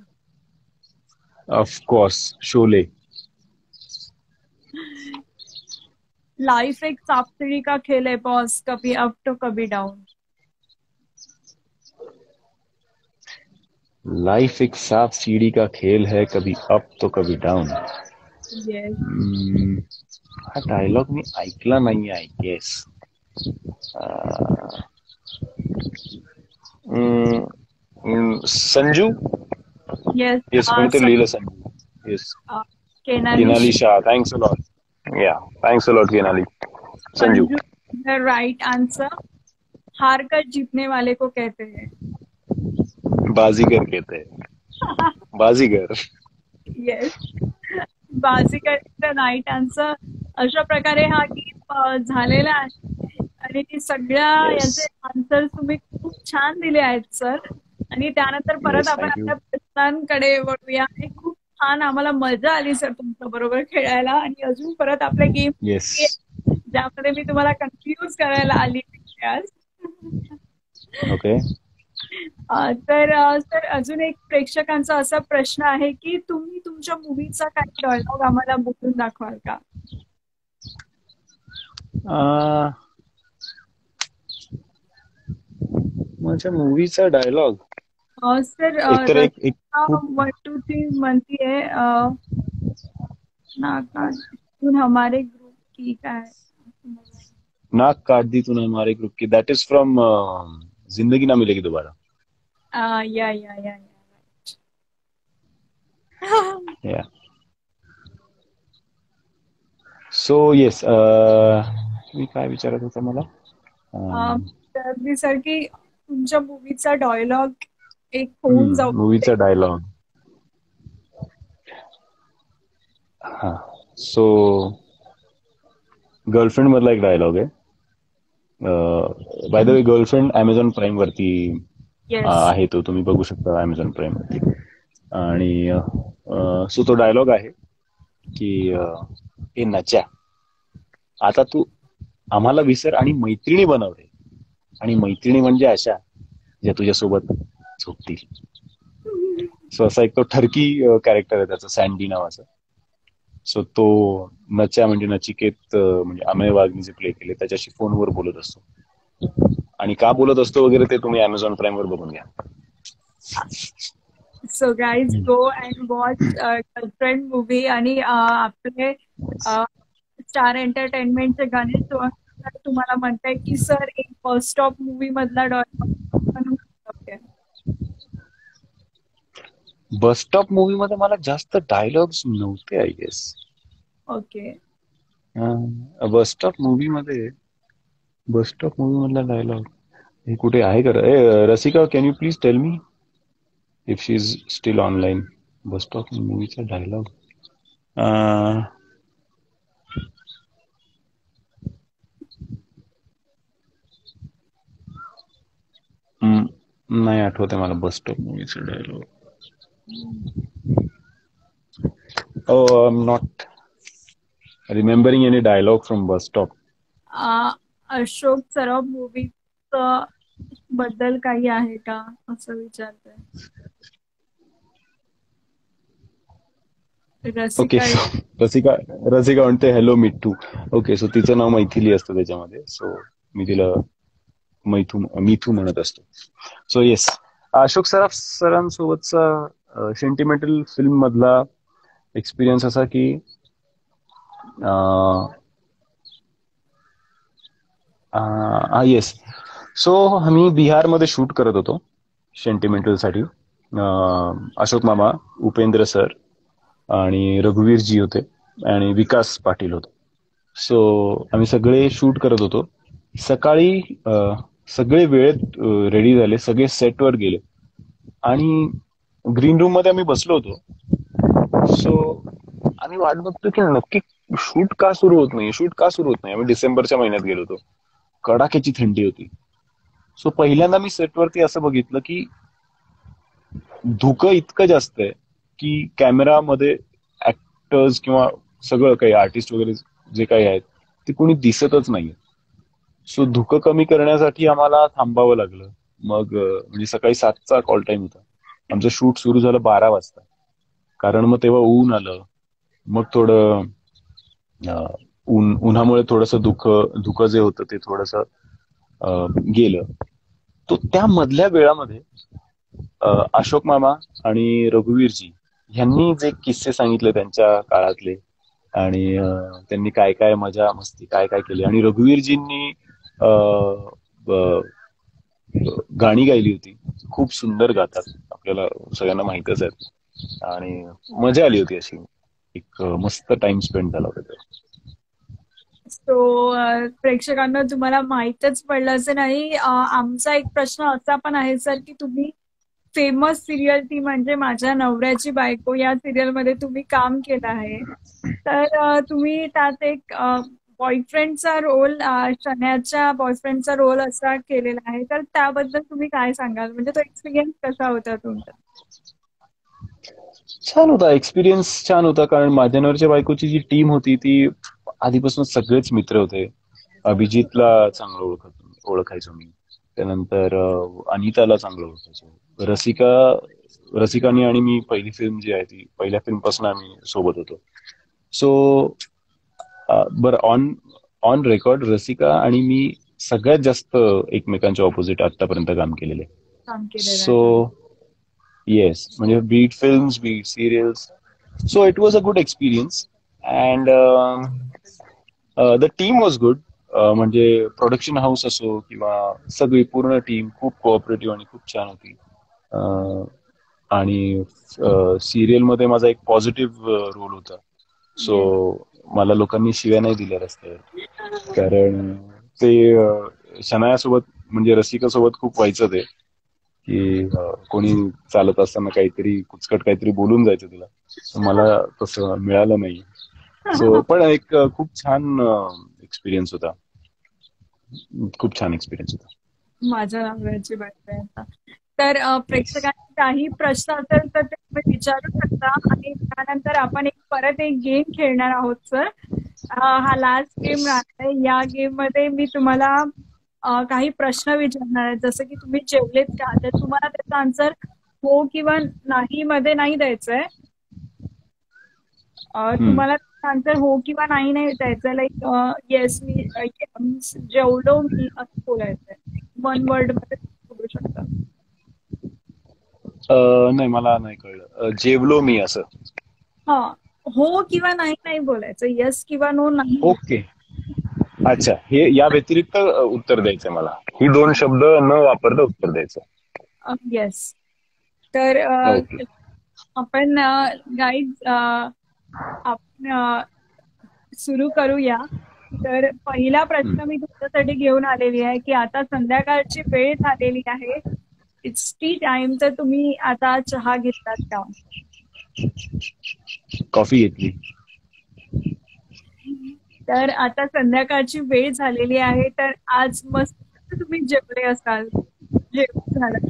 S2: Of course, Sholay.
S1: लाइफ एक सांप सीढ़ी का खेल है बॉस, कभी अप तो कभी डाउन.
S2: लाइफ एक सांप सीढ़ी का खेल है, कभी अप तो कभी डाऊन.
S1: येस.
S2: हा डायलॉग मी ऐकला नाही, I guess. Sanju.
S1: Yes.
S2: Yes, कोणतं लिहिलं Sanju? Yes, Kenali Shah. Thanks a lot. Yeah, thanks a lot Kenali. Sanju.
S1: The right answer. हार कर जीतने वाले को कहते हैं.
S2: बाजीगर कहते हैं. Baazigar.
S1: Yes, Baazigar the right answer. अशा प्रकारे हा गेम झालेला आहे. आणि सगळ्या याचे आन्सर तुम्ही खूप छान दिले आहेत सर. आणि त्यानंतर परत आपण आपल्या प्रश्नांकडे वळूया. आणि खूप छान आम्हाला मजा आली सर तुमच्या बरोबर खेळायला. आणि अजून परत आपल्या गेम ज्यामध्ये मी तुम्हाला कन्फ्यूज करायला आली आज.
S2: ओके.
S1: तर सर, अजून एक प्रेक्षकांचा असा प्रश्न आहे की तुम्ही तुमच्या मूवीचा काही डायलॉग आम्हाला बोलून दाखवाल का?
S2: अं, माझ्या मूवीचा डायलॉग
S1: सर
S2: एकतर एक
S1: रस्ता
S2: खूप
S1: 1 2 3 म्हणतीये नाकातून हमारे ग्रुप की काय.
S2: नाक काट दी तूने हमारे ग्रुप की, दॅट इज फ्रॉम जिंदगी ना मिलेगी दोबारा.
S1: या
S2: या. सो येस, तुम्ही काय विचारत होता मला?
S1: तर सर की तुमच्या मूवीचा डायलॉग एक होऊन जाऊ
S2: मूवीचा डायलॉग. हा. सो गर्लफ्रेंड मधला एक डायलॉग आहे. By the way, girlfriend Amazon prime वरती
S1: येस.
S2: आहे, तो तुम्ही बघू शकता अमेझॉन प्राईम वरती. आणि सो तो डायलॉग आहे की हे नच्या, आता तू आम्हाला विसर आणि मैत्रिणी बनव रे. आणि मैत्रिणी म्हणजे अशा ज्या तुझ्यासोबत झोपतील. सो असा एक तो ठरकी कॅरेक्टर आहे त्याचं, सँडी नावाचं. सो तो नच्या म्हणजे नचिकेत, म्हणजे अमेय वाघनी जे प्ले केले त्याच्याशी फोनवर बोलत असतो. आणि का बोलत असतो वगैरे ते तुम्ही अमेझॉन प्राईम वर बघून घ्या.
S1: So guys go and watch girlfriend movie. आणि आपले स्टार एंटरटेनमेंटचे गाणे तुम्हाला म्हणताय की सर एक बस स्टॉप मूवी मधला डायलॉग.
S2: बस स्टॉप मूवी मध्ये मला जास्त डायलॉग्स नव्हते, I guess.
S1: Okay.
S2: Bus stop movie मधला डायलॉग हे कुठे आहे का? Rasika, can you please tell me if she is still online. Bus stop मूवीचा डायलॉग नाही आठवत आहे मला बस स्टॉप मूवीचा dialogue. I am not remembering any dialogue from bus stop.
S1: Ashok Saraf movie बद्दल काही आहे का असं विचारतोय
S2: ओके.
S1: रसिका.
S2: रसिका रसिका म्हणते हॅलो मिठू. ओके, सो तिचं नाव मैथिली असतं त्याच्यामध्ये, सो मी तिला मिथू म्हणत असतो. So yes, Ashok Saraf सरांसोबतचा sentimental film मधला एक्सपिरियन्स असा की येस. सो आम्ही बिहारमध्ये शूट करत होतो सेंटिमेंटल साठी. अशोक मामा, उपेंद्र सर आणि रघुवीरजी होते आणि विकास पाटील होते. सो आम्ही सगळे शूट करत होतो. सकाळी सगळे वेळेत रेडी झाले, सगळे सेटवर गेले आणि ग्रीन रूम मध्ये आम्ही बसलो होतो. सो आम्ही वाट बघतो की नक्की शूट का सुरू होत नाही. आम्ही डिसेंबरच्या महिन्यात गेलो होतो, कडाक्याची थंडी होती. सो पहिल्यांदा मी सेटवरती असं बघितलं की धुकं इतकं जास्त आहे की कॅमेरामध्ये ऍक्टर्स किंवा सगळं काही आर्टिस्ट वगैरे जे काही आहेत ते कोणी दिसतच नाहीये. सो धुकं कमी करण्यासाठी आम्हाला थांबावं लागलं. मग म्हणजे सकाळी 7चा कॉल टाइम होता. आमचं शूट सुरू झालं 12 वाजता, कारण मग तेव्हा ऊन आलं. मग थोडं उन्हामुळे थोडस धुकं जे होतं ते थोडस गेलं. तो त्या मधल्या वेळामध्ये अशोक मामा आणि रघुवीरजी यांनी जे किस्से सांगितले त्यांच्या काळातले, आणि त्यांनी काय काय मजा मस्ती काय काय केली, आणि रघुवीरजींनी गाणी गायली होती. खूप सुंदर गातात, आपल्याला सगळ्यांना माहितच आहे. आणि मजा आली होती, अशी एक मस्त टाइम स्पेंड झाला होता.
S1: सो प्रेक्षकांना तुम्हाला माहीतच पडलं असं नाही. आमचा एक प्रश्न असा पण आहे सर की तुम्ही फेमस सिरियल ती म्हणजे माझ्या नवऱ्याची बायको या सिरियल मध्ये तुम्ही काम केलं आहे. तर तुम्ही त्यात एक बॉयफ्रेंडचा रोल, शण्याच्या बॉयफ्रेंडचा रोल असा केलेला आहे. तर त्याबद्दल तुम्ही काय सांगाल, म्हणजे तो एक्सपिरियन्स कसा होता तुमचा?
S2: छान होता एक्सपिरियन्स, छान होता. कारण माझ्या नवऱ्याच्या बायकोची जी टीम होती ती आधीपासून सगळेच मित्र होते. अभिजितला चांगलं ओळखायचो मी, त्यानंतर अनिताला चांगलं ओळखायचो. रसिकानी आणि मी पहिली फिल्म जी आहे ती पहिल्या फिल्म पासून आम्ही सोबत होतो. सो बरं, ऑन रेकॉर्ड रसिका आणि मी सगळ्यात जास्त एकमेकांच्या ऑपोजिट आतापर्यंत काम केलेले.
S1: काम केलेलं आहे
S2: सो
S1: का?
S2: येस, म्हणजे be it films, be it serials. So it was a good experience and the team was good. म्हणजे प्रोडक्शन हाऊस असो किंवा सगळी पूर्ण टीम खूप कोऑपरेटिव्ह आणि खूप छान होती. अं, आणि सिरियल मध्ये माझा एक पॉझिटिव्ह रोल होता. So
S1: yes.
S2: मला लोकांनी शिव्या नाही दिल्या रस्त्यावर, कारण ते शनायासोबत म्हणजे रसिकासोबत खूप व्हायचं ते, की कोणी चालत असताना काहीतरी कुचकट काहीतरी बोलून जायचं तिला. मला तसं मिळालं नाही. सो पण एक खूप छान एक्सपिरियन्स होता. खूप छान एक्सपिरियन्स होता.
S1: माझ्या नवऱ्याची बायको आहे आता. तर प्रेक्षकांना काही प्रश्न असेल तर ते तुम्ही विचारू शकता आणि त्यानंतर आपण परत एक गेम खेळणार आहोत सर. हा लास्ट गेम
S2: येस.
S1: राहणार आहे. या गेम मध्ये मी तुम्हाला काही प्रश्न विचारणार आहे. जसं की तुम्ही जेवलेत का, तर तुम्हाला त्याचा आन्सर हो किंवा नाही मध्ये नाही द्यायचंय. तुम्हाला आन्सर हो किंवा नाही नाही द्यायचं. लाईक येस मी जेवलो मी असं बोलायचंय. वन वर्ड मध्ये बोलू शकता.
S2: नाही, मला नाही कळलं. जेवलो मी असं.
S1: हा, हो किंवा नाही नाही बोलायचं. येस किंवा नो नाही
S2: ओके. अच्छा, हे या व्यतिरिक्त उत्तर द्यायचंय मला. ही दोन शब्द न वापरता उत्तर द्यायचं.
S1: बोलायचं. येस. तर
S2: ओके.
S1: आपण गाईज आपण सुरू करूया. तर पहिला प्रश्न मी तुमच्यासाठी घेऊन आलेली आहे की आता संध्याकाळची वेळ झालेली आहे. It's T time. तर तुम्ही आता चहा घेतलात का?
S2: कॉफी घेतली.
S1: तर आता संध्याकाळची वेळ झालेली आहे. तर आज मस्त तुम्ही जेवले असाल. जेवण झालं.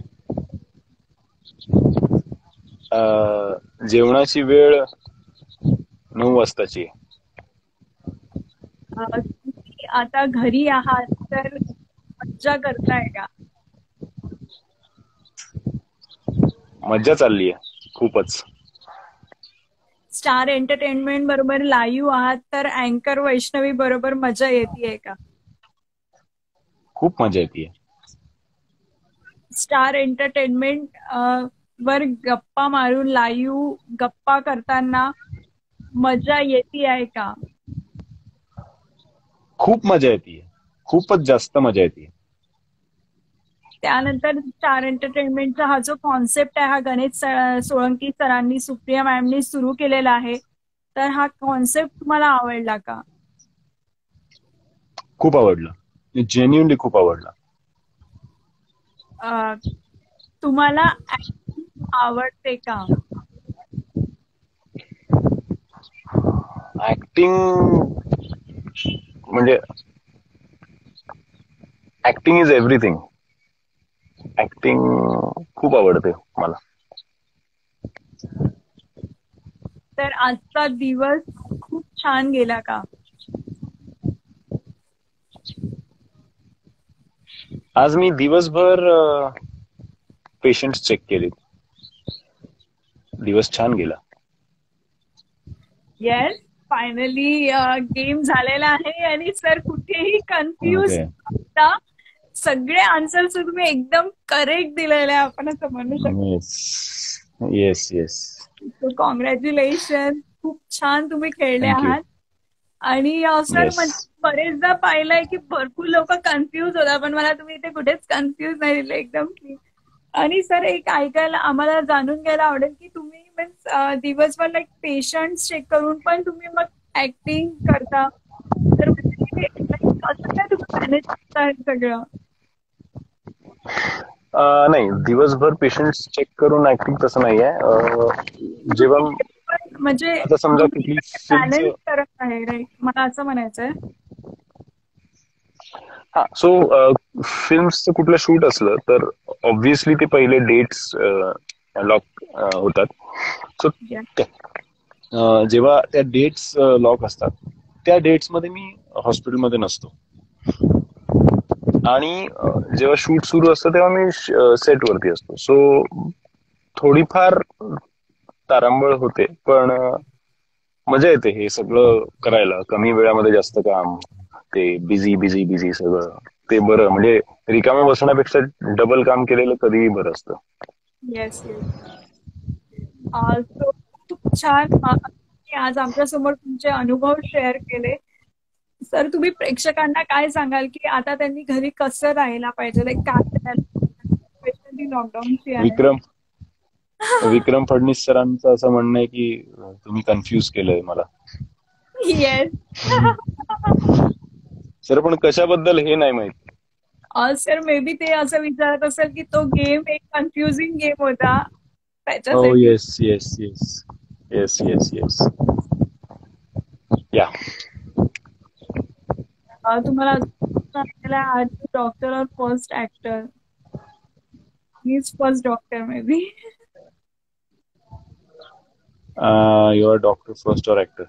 S2: जेवणाची वेळ 9 वाजताची आहे.
S1: तुम्ही आता घरी आहात तर मज्जा करताय का?
S2: मज्जा चालली आहे खूपच.
S1: स्टार एंटरटेनमेंट बरोबर लाईव्ह आहात तर अँकर वैष्णवी बरोबर मजा येते का?
S2: खूप मजा येते.
S1: स्टार एंटरटेनमेंट वर गप्पा मारून लाईव्ह गप्पा करताना मजा येते आहे का?
S2: खूप मजा येते. खूपच जास्त मजा येते.
S1: त्यानंतर स्टार एंटरटेनमेंटचा हा जो कॉन्सेप्ट आहे, हा गणेश सोळंकी सरांनी, सुप्रिया मॅमनी सुरू केलेला आहे. तर हा कॉन्सेप्ट तुम्हाला आवडला का?
S2: खूप आवडला. जेन्युइनली खूप आवडला.
S1: तुम्हाला ऍक्टिंग आवडते का?
S2: ऍक्टिंग म्हणजे ऍक्टिंग इज एव्हरीथिंग. ऍक्टिंग खूप आवडते मला.
S1: तर आजचा दिवस खूप छान गेला का?
S2: आज मी दिवसभर पेशंट्स चेक केले. दिवस छान गेला.
S1: येस, फायनली गेम झालेला आहे आणि सर कुठेही कन्फ्यूज
S2: ओके.
S1: नव्हता. सगळे आन्सर्स तुम्ही एकदम करेक्ट दिलेले आहे, आपण असं म्हणू शकतो.
S2: Yes yes.
S1: कॉंग्रॅच्युलेशन. खूप छान तुम्ही खेळले
S2: थँक्यू.
S1: आहात. आणि सर
S2: येस.
S1: म्हणजे बरेचदा पाहिलंय की भरपूर लोक कन्फ्यूज होतात, पण मला तुम्ही इथे कुठेच कन्फ्यूज नाही दिले, एकदम क्लीन. आणि सर एक ऐकायला आम्हाला जाणून घ्यायला आवडेल की तुम्ही मीन्स दिवसभर लाईक पेशंट चेक करून पण तुम्ही मग ऍक्टिंग करता. तर म्हणजे कसं काय तुम्ही मॅनेज करता हे सगळं?
S2: नाही, दिवसभर पेशंट्स चेक करून ऍक्टिंग तसं नाही आहे. जेव्हा
S1: म्हणजे
S2: आता समजा
S1: तुम्ही
S2: कुठली
S1: बॅलन्स
S2: फिल्मचं.
S1: करत आहे, राईट? मला असं म्हणायचंय.
S2: हा, सो फिल्मचं कुठलं शूट असलं तर ऑब्व्हियसली ते पहिले डेट्स लॉक होतात. सो जेव्हा त्या डेट्स लॉक असतात त्या डेट्स मध्ये मी हॉस्पिटलमध्ये नसतो. आणि जेव्हा शूट सुरू असतं तेव्हा मी सेट वरती असतो. सो थोडीफार तारांबळ होते, पण मजा येते हे सगळं करायला. कमी वेळामध्ये जास्त काम, ते बिझी बिझी बिझी सगळं ते बरं, म्हणजे रिकामा बसण्यापेक्षा डबल काम केलेलं कधीही बरं असतं.
S1: Yes yes. सो खूप छान आज आमच्या समोर तुमचे अनुभव शेअर केले. सर, तुम्ही प्रेक्षकांना काय सांगाल की आता त्यांनी घरी कसं राहायला पाहिजे, लाईक काय करायला स्पेशली लॉकडाऊनची आहे.
S2: विक्रम विक्रम फडणीस सरांचं असं म्हणणं आहे की तुम्ही कन्फ्यूज केलंय मला.
S1: येस.
S2: सर पण कशाबद्दल हे नाही माहिती.
S1: सर मे बी ते असं विचारत असेल की तो गेम एक कन्फ्युजिंग गेम होता
S2: Oh
S1: त्याच्यासाठी.
S2: yes, yes, yes, yes, yes, yes. Yeah.
S1: तुम्हाला आज डॉक्टर और first actor, he is first doctor may be.
S2: Your doctor first और ऍक्टर.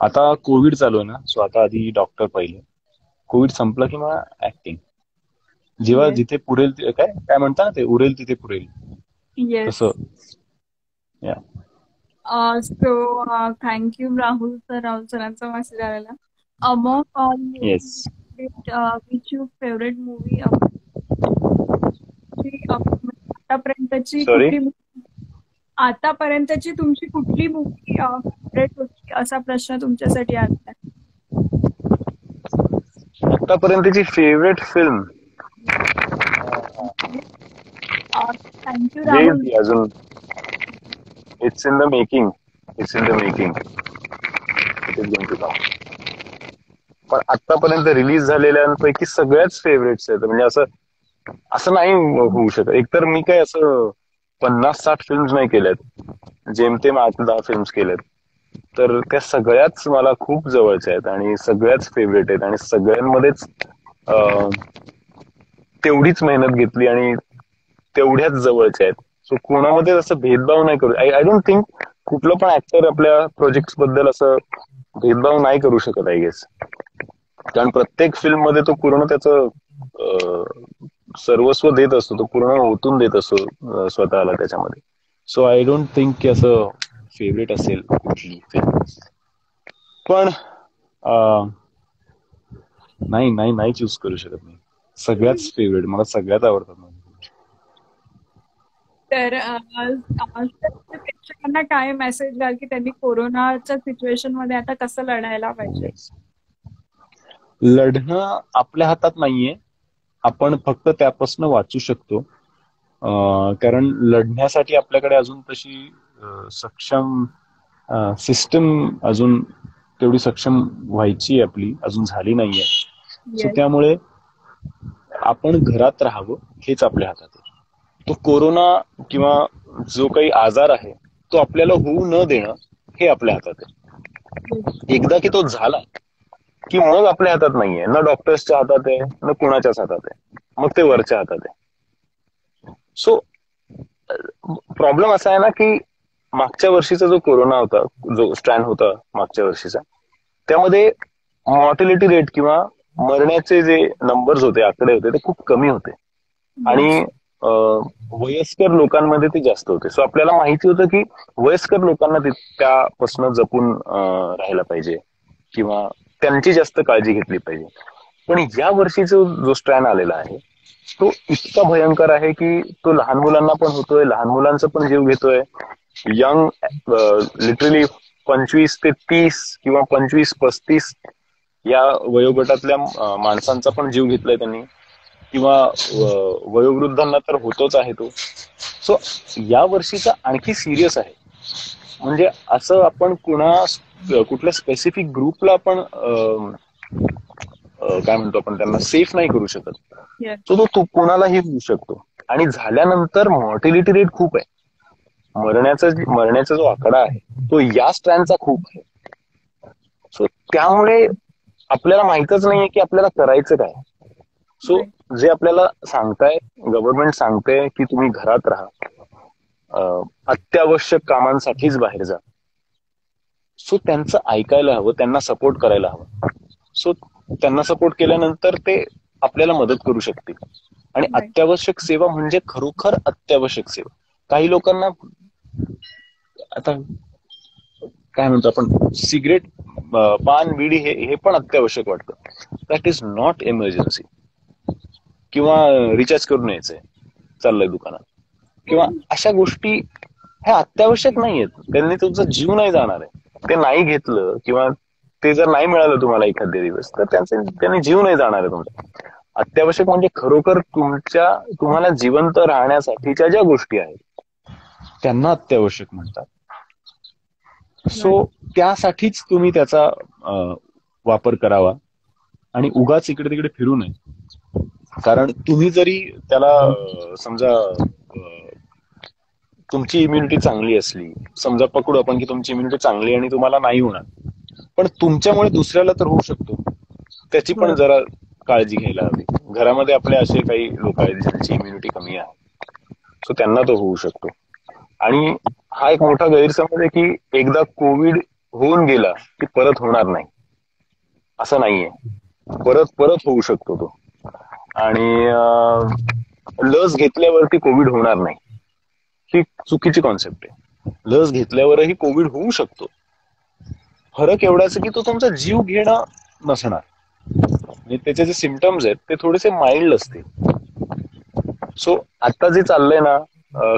S2: आता कोविड चालू आहे ना, सो आता आधी डॉक्टर पहिले. कोविड संपला की मग ऍक्टिंग. जेव्हा
S1: येस
S2: जिथे पुरेल काय काय म्हणता ना, ते उरेल तिथे पुरेल
S1: येस.
S2: तसं. या
S1: so thank you Rahul sir. Rahul सरांचा मेसेज आलेला. Among all
S2: yes.
S1: Movies which your favourite movie, आतापर्यंतची
S2: सॉरी.
S1: कुठली आतापर्यंतची तुमची कुठली मूवी फेवरेट होती, असा प्रश्न तुमच्यासाठी आला.
S2: आतापर्यंतची फेवरेट फिल्म
S1: थँक्यू
S2: येईल
S1: राहुल.
S2: ती अजून. It's in the making. It's in the making. It is going to come. पण आतापर्यंत रिलीज झालेल्यांपैकी सगळ्याच फेवरेट्स आहेत. म्हणजे असं असं नाही होऊ शकत. एकतर मी काय असं 50-60 फिल्म्स नाही केल्यात, जेमतेम 8-10 फिल्म्स केल्यात. तर त्या सगळ्याच मला खूप जवळच्या आहेत आणि सगळ्याच फेवरेट आहेत आणि सगळ्यांमध्येच अं, तेवढीच मेहनत घेतली आणि तेवढ्याच जवळच्या आहेत. सो कोणामध्ये असं भेदभाव नाही करू. आय डोंट थिंक कुठलं पण ऍक्टर आपल्या प्रोजेक्ट बद्दल असं भेदभाव नाही करू शकत, आय गेस. कारण प्रत्येक फिल्म मध्ये तो पूर्ण त्याचं सर्वस्व देत असतो, तो पूर्ण ओतून देत असतो स्वतःला त्याच्यामध्ये. सो आय डोंट थिंक की असं फेवरेट असेल कुठली फिल्म. पण नाही नाही नाही चूज करू शकत मी. सगळ्याच फेवरेट, मला सगळ्यात आवडतात.
S1: तर प्रेक्षकांना काय मेसेज द्याल की त्यांनी कोरोनाच्या सिच्युएशन मध्ये आता कसं लढायला पाहिजे.
S2: लढणं आपल्या हातात नाहीये, आपण फक्त त्यापासून वाचू शकतो. कारण लढण्यासाठी आपल्याकडे अजून तशी सक्षम सिस्टम अजून तेवढी सक्षम व्हायची आपली अजून झाली नाहीये. सो
S1: येस
S2: त्यामुळे आपण घरात राहावं हेच आपल्या हातात आहे. तो कोरोना किंवा जो काही आजार आहे तो आपल्याला होऊ न देणं हे आपल्या हातात आहे. एकदा की तो झाला की मग आपल्या हातात नाहीये, ना डॉक्टर्सच्या हातात आहे ना कुणाच्याच हातात आहे, मग ते वरच्या हातात आहे. सो प्रॉब्लेम असा आहे ना की मागच्या वर्षीचा जो कोरोना होता, जो स्ट्रॅन होता मागच्या वर्षीचा, त्यामध्ये मॉर्टिलिटी रेट किंवा मरण्याचे जे नंबर्स होते, आकडे होते, ते खूप कमी होते आणि वयस्कर लोकांमध्ये ते जास्त होते. सो आपल्याला माहिती होतं की वयस्कर लोकांना त्यापासून जपून राहायला पाहिजे किंवा त्यांची जास्त काळजी घेतली पाहिजे. पण या वर्षीचा जो स्ट्रॅन आलेला आहे तो इतका भयंकर आहे की तो लहान मुलांना पण होतोय, लहान मुलांचा पण जीव घेतोय. यंग लिटरली 25 ते 30 किंवा 25-35 या वयोगटातल्या माणसांचा पण जीव घेतलाय त्यांनी, किंवा वयोवृद्धांना तर होतोच आहे तो. सो या वर्षीचा आणखी सिरियस आहे. म्हणजे असं आपण कुठल्या स्पेसिफिक ग्रुपला आपण काय म्हणतो आपण त्यांना सेफ नाही करू शकत. सो तो कोणालाही होऊ शकतो आणि झाल्यानंतर मॉर्टिलिटी रेट खूप आहे. मरण्याचा जो आकडा आहे तो या स्ट्रॅनचा खूप आहे. सो त्यामुळे आपल्याला माहितच नाहीये की आपल्याला करायचं काय. सो जे आपल्याला सांगताय, गव्हर्नमेंट सांगते की तुम्ही घरात राहा, अत्यावश्यक कामांसाठीच बाहेर जा. सो त्यांचं ऐकायला हवं, त्यांना सपोर्ट करायला हवं. सो त्यांना सपोर्ट केल्यानंतर ते आपल्याला मदत करू शकतील. आणि अत्यावश्यक सेवा म्हणजे खरोखर अत्यावश्यक सेवा. काही लोकांना आता काय म्हणतो आपण सिगरेट, पान, बिडी हे पण अत्यावश्यक वाटतं. That is not emergency. किंवा रिचार्ज करून यायचंय, चाललंय दुकानात, किंवा अशा गोष्टी ह्या अत्यावश्यक नाहीयेत. त्यांनी तुमचा जीव नाही जाणार आहे. ते नाही घेतलं किंवा ते जर नाही मिळालं तुम्हाला एखादे दिवस, तर त्यांनी जीव नाही जाणार आहे तुमचा. अत्यावश्यक म्हणजे खरोखर तुम्हाला जिवंत राहण्यासाठीच्या ज्या गोष्टी आहेत त्यांना अत्यावश्यक म्हणतात. सो त्यासाठीच तुम्ही त्याचा वापर करावा आणि उगाच इकडे तिकडे फिरू नये. कारण तुम्ही जरी त्याला समजा तुमची इम्युनिटी चांगली असली, समजा पकडू आपण की तुमची इम्युनिटी चांगली आणि तुम्हाला नाही होणार, पण तुमच्यामुळे दुसऱ्याला तर होऊ शकतो. त्याची पण जरा काळजी घ्यायला हवी. घरामध्ये आपले असे काही लोक आहेत ज्यांची इम्युनिटी कमी आहे, सो त्यांना तो होऊ शकतो. आणि हा एक मोठा गैरसमज आहे की एकदा कोविड होऊन गेला की परत होणार नाही, असं नाहीये. परत परत होऊ शकतो तो. आणि लस घेतल्यावरती कोविड होणार नाही, ही चुकीची कॉन्सेप्ट आहे. लस घेतल्यावरही कोविड होऊ शकतो. फरक एवढाच की तो तुमचा जीव घेणं नसणार. म्हणजे त्याचे जे सिम्पटम्स आहेत ते थोडेसे माइल्ड असतील. सो आता जे चाललंय ना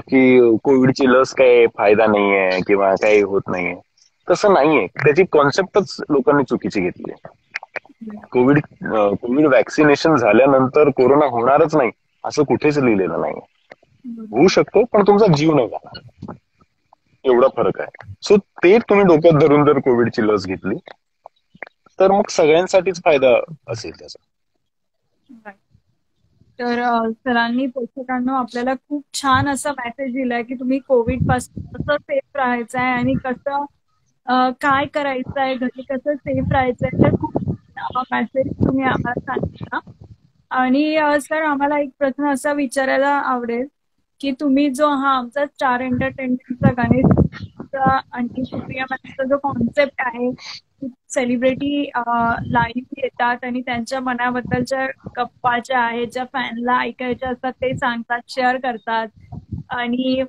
S2: की कोविडची लस काही फायदा नाहीये किंवा काही होत नाहीये, तसं नाहीये. त्याची कॉन्सेप्टच लोकांनी चुकीची घेतली आहे. कोविड वॅक्सिनेशन झाल्यानंतर कोरोना होणारच नाही असं कुठेच लिहिलेलं नाही. होऊ शकतो पण तुमचा जीव नाही जाणार, एवढा फरक आहे. सो ते तुम्ही डोक्यात धरून जर कोविडची लस घेतली तर मग सगळ्यांसाठीच फायदा असेल त्याचा.
S1: तर सरांनी प्रेक्षकांना आपल्याला खूप छान असा मेसेज दिलाय की तुम्ही कोविड पासून कसं सेफ राहायचं आहे आणि कसं काय करायचं आहे, घरी कसं सेफ राहायचं आहे. तर खूप मेसेज तुम्ही आम्हाला सांगितला. आणि सर आम्हाला एक प्रश्न असा विचारायला आवडेल की तुम्ही जो हा आमचा स्टार एंटरटेनमेंटचा गणेशचा आणि सुप्रिया मॅमचा जो कॉन्सेप्ट आहे, सेलिब्रिटी लाईव्ह येतात आणि त्यांच्या मनाबद्दलच्या गप्पा ज्या आहेत, ज्या फॅनला ऐकायच्या असतात ते सांगतात, शेअर करतात. आणि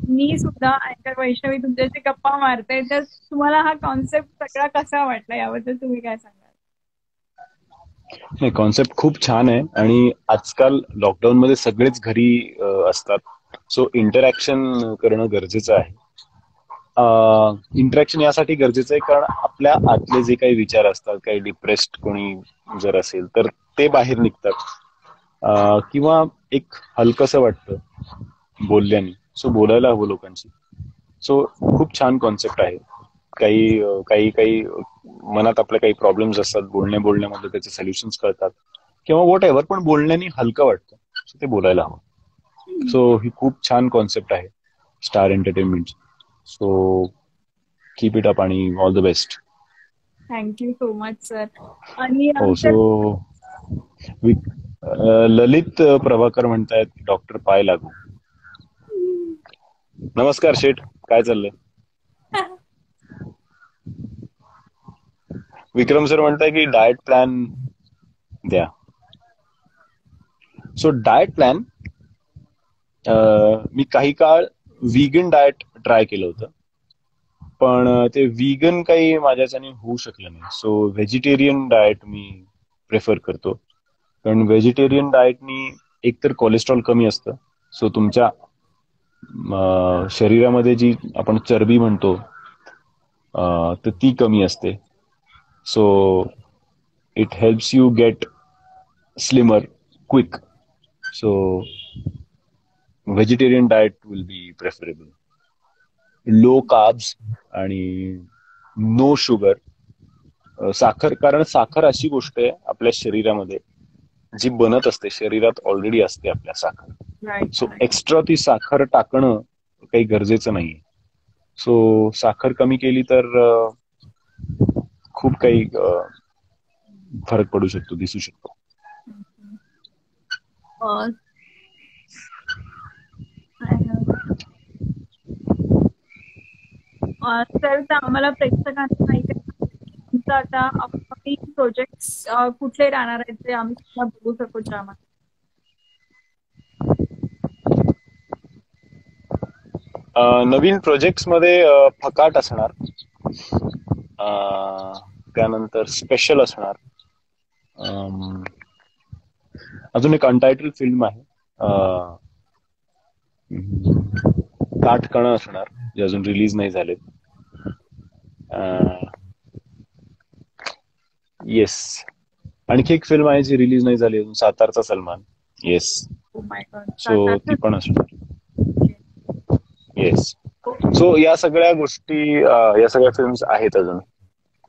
S1: मी सुद्धा अँकर वैष्णवी तुमच्याशी गप्पा मारते. तर तुम्हाला हा कॉन्सेप्ट सगळा कसा वाटला, याबद्दल तुम्ही काय सांगाल?
S2: नाही, कॉन्सेप्ट खूप छान आहे. आणि आजकाल लॉकडाऊन मध्ये सगळेच घरी असतात, सो इंटरॅक्शन करणं गरजेचं आहे. इंटरॅक्शन यासाठी गरजेचं आहे कारण आपल्या आतले जे काही विचार असतात, काही डिप्रेस्ड कोणी जर असेल तर ते बाहेर निघतात. किंवा एक हलकंसं वाटतं बोलल्याने. सो बोलायला हवं लोकांशी. सो खूप छान कॉन्सेप्ट आहे. काही काही काही मनात आपल्या काही प्रॉब्लेम्स असतात, बोलण्यामध्ये त्याचे सोल्युशन्स कळतात किंवा वॉट एव्हर, पण बोलण्याने हलकं वाटतं. सो ते बोलायला हवं. सो ही खूप छान कॉन्सेप्ट आहे star entertainment. So keep it up आणि all the best.
S1: Thank you so much sir. आणि
S2: हो. सो ललित प्रभाकर म्हणतायत डॉक्टर पाय लागू. नमस्कार शेठ, काय चाललंय? विक्रम सर म्हणताय की डाएट प्लॅन द्या. सो डाएट प्लॅन, मी काही काळ व्हीगन डाएट ट्राय केलं होतं, पण ते व्हीगन काही माझ्याच्याने होऊ शकलं नाही. सो व्हेजिटेरियन डाएट मी प्रेफर करतो. कारण व्हेजिटेरियन डाएटनी एकतर कोलेस्ट्रॉल कमी असतं, सो तुमच्या शरीरामध्ये जी आपण चरबी म्हणतो तर ती कमी असते. So it helps you get slimmer quick. So vegetarian diet will be preferable. Low carbs आणि नो शुगर. साखर, कारण साखर अशी गोष्ट आहे आपल्या शरीरामध्ये जी बनत असते, शरीरात ऑलरेडी असते आपल्या साखर. सो एक्स्ट्रा ती साखर टाकणं काही गरजेचं नाहीये. सो साखर कमी केली तर खूप काही फरक पडू शकतो, दिसू शकतो.
S1: सर, तर आम्हाला प्रेक्षकांना माहिती आहे तुमचं आता अपकमिंग प्रोजेक्ट्स कुठले राहणार आहेत ते आम्ही सुद्धा बघू शकू ज्यामध्ये.
S2: नवीन प्रोजेक्ट्स मध्ये फकाट असणार. त्यानंतर स्पेशल असणार. अं, अजून एक अनटायटल फिल्म आहे, काठ कणं असणार, जे अजून रिलीज नाही झाले. येस. आणखी एक फिल्म आहे जी रिलीज नाही झाली अजून, सातारचा Salman. Yes.
S1: Oh my god,
S2: so ती
S1: सातारचं.
S2: पण असणार. येस. सो या सगळ्या गोष्टी, या सगळ्या फिल्म्स आहेत अजून.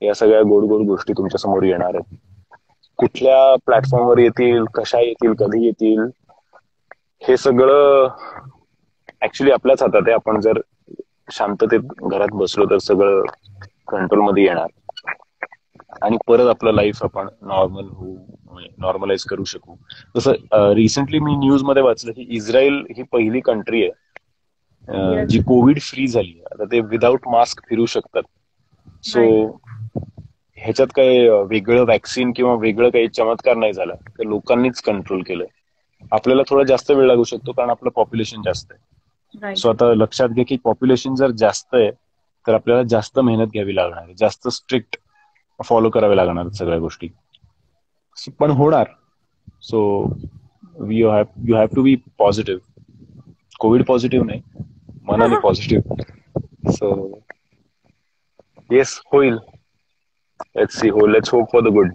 S2: या सगळ्या गोड गोड गोष्टी तुमच्या समोर येणार आहेत. कुठल्या प्लॅटफॉर्मवर येतील, कशा येतील, कधी येतील, हे सगळं ऍक्च्युली आपल्याच हातात आहे. आपण जर शांततेत घरात बसलो तर सगळं कंट्रोलमध्ये येणार आणि परत आपलं लाईफ आपण नॉर्मलाइज करू शकू. जसं रिसेंटली मी न्यूज मध्ये वाचलं की इस्रायल ही पहिली कंट्री आहे
S1: Yes,
S2: जी कोविड फ्री झाली. आता ते विदाऊट मास्क फिरू शकतात. So
S1: right.
S2: ह्याच्यात काही वेगळं वॅक्सिन किंवा वेगळं काही चमत्कार नाही झाला, ते लोकांनीच कंट्रोल केलंय. आपल्याला थोडा जास्त वेळ लागू शकतो कारण आपलं पॉप्युलेशन जास्त आहे.
S1: Right.
S2: सो आता लक्षात घ्या की पॉप्युलेशन जर जास्त आहे तर आपल्याला जास्त मेहनत घ्यावी लागणार आहे, जास्त स्ट्रिक्ट फॉलो करावे लागणार आहेत सगळ्या गोष्टी. पण होणार. So you have to be positive. Covid positive नाही, मनाने पॉझिटिव्ह. सो येस, होईल. Let's see, let's hope for the good.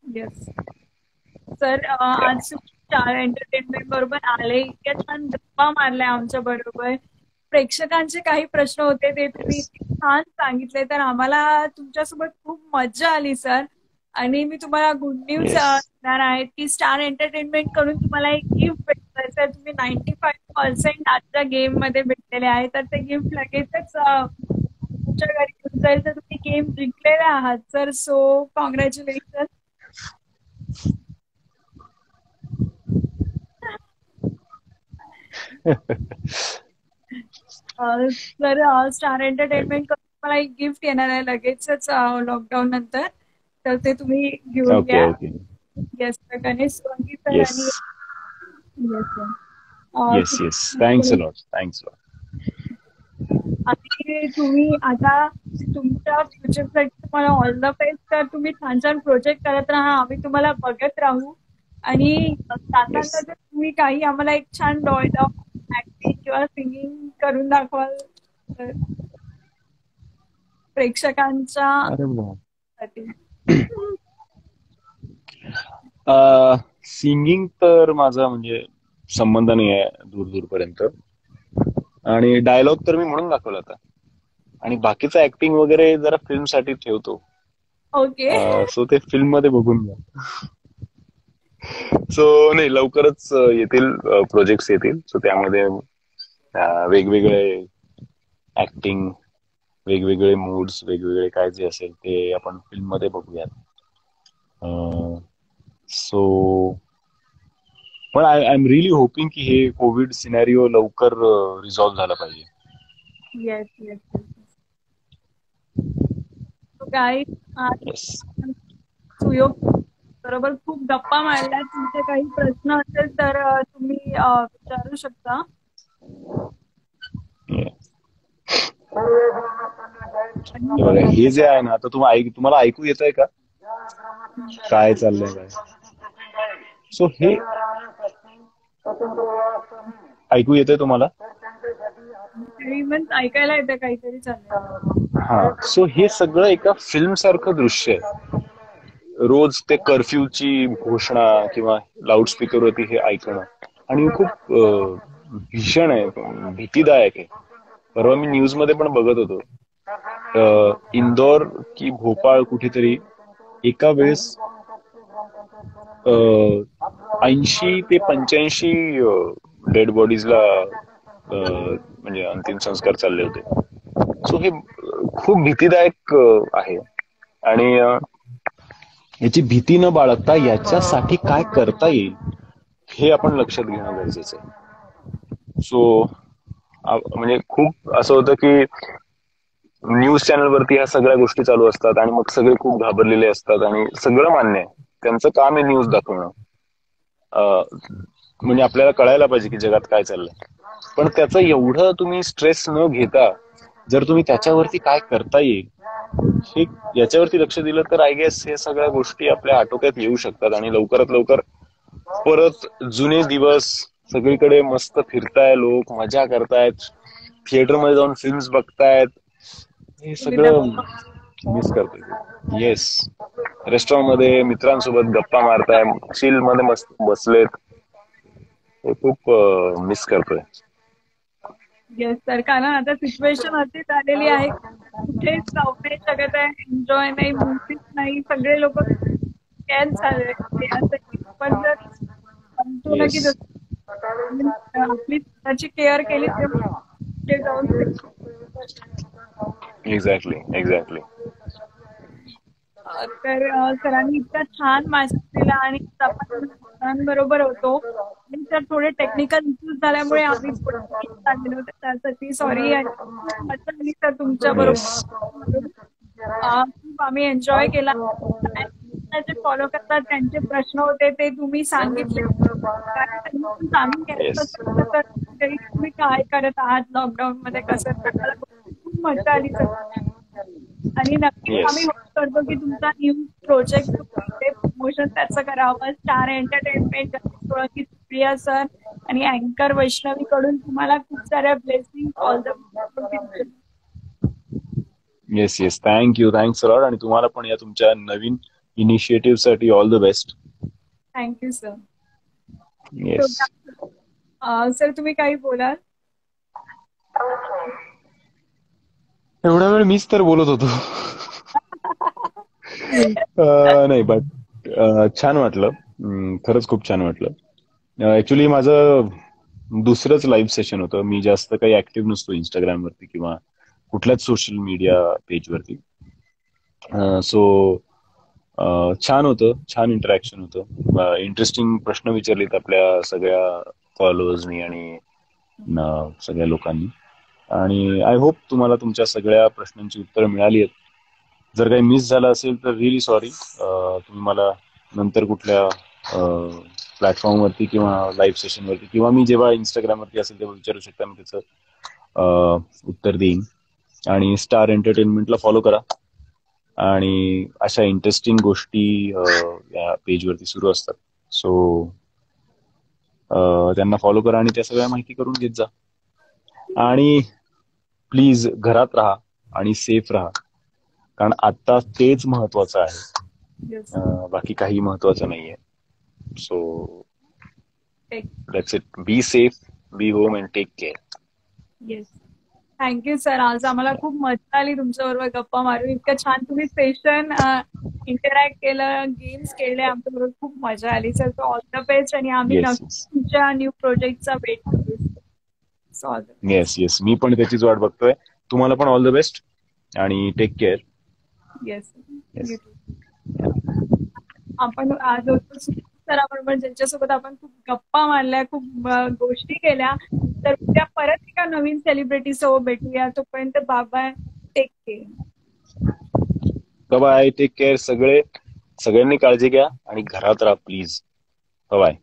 S1: Yes. Sir, आज स्टार एंटरटेनमेंट बरोबर आले, इतक्या छान गप्पा मारल्या आमच्या बरोबर. प्रेक्षकांचे काही प्रश्न होते ते तुम्ही
S2: येस.
S1: इतके छान सांगितले, तर आम्हाला तुमच्यासोबत खूप मजा आली सर. आणि मी तुम्हाला गुड न्यूज
S2: येस.
S1: देणार आहे की स्टार एंटरटेनमेंट कडून तुम्हाला एक गिफ्ट भेटतंय सर. तुम्ही 95% आजच्या गेम मध्ये भेटलेले आहे, तर ते गिफ्ट लगेचच तुमच्या घरी येऊन जाईल. तर तुम्ही गेम जिंकलेले आहात सर. So congratulation. तर स्टार एंटरटेनमेंट कडून मला एक गिफ्ट येणार आहे लगेचच लॉकडाऊन नंतर. तर ते तुम्ही घेऊन
S2: ओके.
S1: घ्या.
S2: Okay.
S1: Yes sir, Ganesh Songi sir.
S2: Yes.
S1: आणि yes sir,
S2: yes. Yes. Thanks a lot. Thanks a lot.
S1: आणि तुम्ही आता तुमच्या फ्युचरसाठी तुम्हाला ऑल द बेस्ट. तर तुम्ही छान छान प्रोजेक्ट करत राहा, आम्ही तुम्हाला बघत राहू. आणि सातारला
S2: येस.
S1: जर तुम्ही काही आम्हाला एक छान डायलॉग ऍक्टिंग किंवा सिंगिंग करून दाखवाल तर प्रेक्षकांच्या
S2: अरे वा.
S1: साठी.
S2: सिंगिंग तर माझा म्हणजे संबंध नाही आहे दूर दूरपर्यंत. आणि डायलॉग तर मी म्हणून दाखवला होता. आणि बाकीचं ऍक्टिंग वगैरे जरा फिल्म साठी ठेवतो.
S1: ओके.
S2: सो ते फिल्म मध्ये बघून घ्या. सो नाही, लवकरच येतील प्रोजेक्ट्स येतील. सो त्यामध्ये वेगवेगळे ऍक्टिंग, वेगवेगळे मूड्स, वेगवेगळे काय जे असेल ते आपण फिल्म मध्ये बघूयात. सो पण आय एम रिअली होपिंग की हे कोविड सिनॅरिओ लवकर रिझॉल्व्ह झाला पाहिजे.
S1: Yes yes yes. काही
S2: येस.
S1: सुयोग बरोबर खूप गप्पा मारल्या. तुमचे काही प्रश्न असेल तर तुम्ही विचारू शकता. आणि
S2: हे जे आहे ना, आता तुम्हाला ऐकू येतंय का काय चाललंय काय? सो हे ऐकू येतंय तुम्हाला?
S1: तरी मग ऐकायला येतं काहीतरी चाललंय.
S2: हा. सो हे सगळं एका फिल्म सारखं दृश्य आहे. रोज ते कर्फ्यूची घोषणा किंवा लाऊडस्पीकरवरती हे ऐकणं, आणि खूप भीषण आहे, भीतीदायक आहे. परवा मी न्यूज मध्ये पण बघत होतो, इंदोर की भोपाळ कुठेतरी एका वेळेस 80 ते 85 डेड बॉडीजला म्हणजे अंतिम संस्कार चालले होते. सो हे खूप भीतीदायक आहे. आणि याची भीती न बाळगता याच्यासाठी काय करता येईल हे आपण लक्षात घेणं गरजेचं आहे. सो म्हणजे खूप असं होतं की न्यूज चॅनलवरती ह्या सगळ्या गोष्टी चालू असतात आणि मग सगळे खूप घाबरलेले असतात आणि सगळं मान्य आहे, त्यांचं काम आहे न्यूज दाखवणं. म्हणजे आपल्याला कळायला पाहिजे की जगात काय चाललंय. पण त्याचं एवढं तुम्ही स्ट्रेस न घेता जर तुम्ही त्याच्यावरती काय करता येईल हे याच्यावरती लक्ष दिलं तर आय गेस हे सगळ्या गोष्टी आपल्या आटोक्यात येऊ शकतात आणि लवकरात लवकर परत जुने दिवस, सगळीकडे मस्त फिरताय लोक, मजा करतायत, थिएटरमध्ये जाऊन फिल्म्स बघतायत, हे सगळं मिस करतोय. येस, रेस्टॉरंट मध्ये मित्रांसोबत गप्पा मारताय, चिल मध्ये मस्त बसलेत, हे खूप मिस करतोय.
S1: येस सर, कारण आता सिच्युएशन अशी झालेली आहे, कुठेच जाऊ नाही शकत आहे, एन्जॉय नाही, मूवीज नाही, सगळे लोक स्कॅन झाले असं. पण जर म्हणतो ना की
S2: येस,
S1: आपली स्वतःची केअर केली तेव्हा कुठे जाऊन
S2: एक्झॅक्टली एक्झॅक्टली.
S1: तर सरांनी इतका छान मास्टर दिला आणि आपण सरांबरोबर होतो. आणि सर थोडे टेक्निकल इश्यूज झाल्यामुळे आम्ही थोडे झालेलो होतो, त्यासाठी सॉरी. आणि खूप मजा आली सर तुमच्या
S2: येस,
S1: बरोबर. खूप आम्ही एन्जॉय केला. जे फॉलो करतात त्यांचे प्रश्न होते ते तुम्ही सांगितले, कारण त्यांनी पण जाणून घ्यायचं
S2: येस,
S1: असतं तर तरी तुम्ही काय करत आहात लॉकडाऊन मध्ये, कसं आम्हाला खूप मजा आली सर. आणि नक्कीच आम्ही
S2: येस,
S1: होप करतो की तुमचा न्यू प्रोजेक्ट प्रमोशन त्याचं करावं. स्टार एंटरटेनमेंट की सुप्रिया सर आणि अँकर वैष्णवी कडून तुम्हाला खूप साऱ्या blessing, all the
S2: yes, yes. Thank you, thanks lot. आणि तुम्हाला पण या तुमच्या नवीन इनिशिएटिव्ह साठी all the best.
S1: Thank you sir.
S2: Yes.
S1: Sir तुम्ही काही बोलाल?
S2: एवढा वेळ मीच तर बोलत होतो. नाही, बट छान वाटलं. खरंच खूप छान वाटलं. ऍक्च्युली माझं दुसरंच लाईव्ह सेशन होतं. मी जास्त काही ऍक्टिव्ह नसतो इंस्टाग्रामवरती किंवा कुठल्याच सोशल मीडिया पेजवरती. सो छान होतं, छान इंटरॅक्शन होतं. इंटरेस्टिंग प्रश्न विचारलेत आपल्या सगळ्या फॉलोअर्सनी आणि सगळ्या लोकांनी. आणि आय होप तुम्हाला तुमच्या सगळ्या प्रश्नांची उत्तरं मिळाली आहेत. जर काही मिस झालं असेल तर रिअली सॉरी. तुम्ही मला नंतर कुठल्या प्लॅटफॉर्मवरती किंवा लाईव्ह सेशनवरती किंवा मी जेव्हा इंस्टाग्रामवरती असेल तेव्हा विचारू शकता, मी त्याचं उत्तर देईन. आणि स्टार एंटरटेनमेंटला फॉलो करा आणि अशा इंटरेस्टिंग गोष्टी या पेजवरती सुरू असतात. सो त्यांना फॉलो करा आणि त्या सगळ्या माहिती करून घेत जा. आणि प्लीज घरात राहा आणि सेफ राहा, कारण आता तेच महत्वाचं आहे. बाकी काही महत्वाचं नाहीये. So that's it. Be safe, be home and take care.
S1: Yes, thank you sir. आज आम्हाला खूप मजा आली तुमच्याबरोबर गप्पा मारून. इतकं छान तुम्ही सेशन इंटरॅक्ट केलं, गेम्स खेळले आमच्याबरोबर, खूप मजा आली सर. तो ऑल द बेस्ट आणि आम्ही
S2: येस,
S1: नक्की तुमच्या न्यू प्रोजेक्टचा वेट करू. So all the
S2: yes,
S1: best.
S2: Yes. मी पण त्याचीच वाट बघतोय. तुम्हाला पण ऑल द बेस्ट आणि टेक केअर.
S1: Yes,
S2: yes.
S1: आपण आज होतो सराबरोबर, ज्यांच्यासोबत आपण खूप गप्पा मारल्या, खूप गोष्टी केल्या. तर उद्या परत एका नवीन सेलिब्रिटी सोबत भेटूया. तोपर्यंत बाबा, take care.
S2: Bye, take care. सगळ्यांनी काळजी घ्या आणि घरात राहा प्लीज. बाय.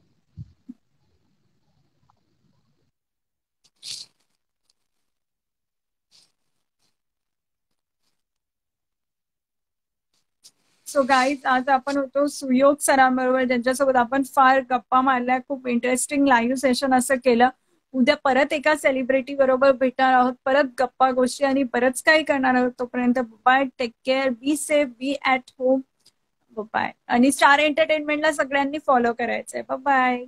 S1: सो गाईज, आज आपण होतो सुयोग सरांबरोबर, ज्यांच्यासोबत आपण फार गप्पा मारल्या. खूप इंटरेस्टिंग लाईव्ह सेशन असं केलं. उद्या परत एका सेलिब्रिटी बरोबर भेटणार आहोत, परत गप्पा गोष्टी आणि बरंच काही करणार आहोत. तोपर्यंत bye, take care, be safe, be at home. Bye. आणि स्टार एंटरटेनमेंटला सगळ्यांनी फॉलो करायचंय. बाय.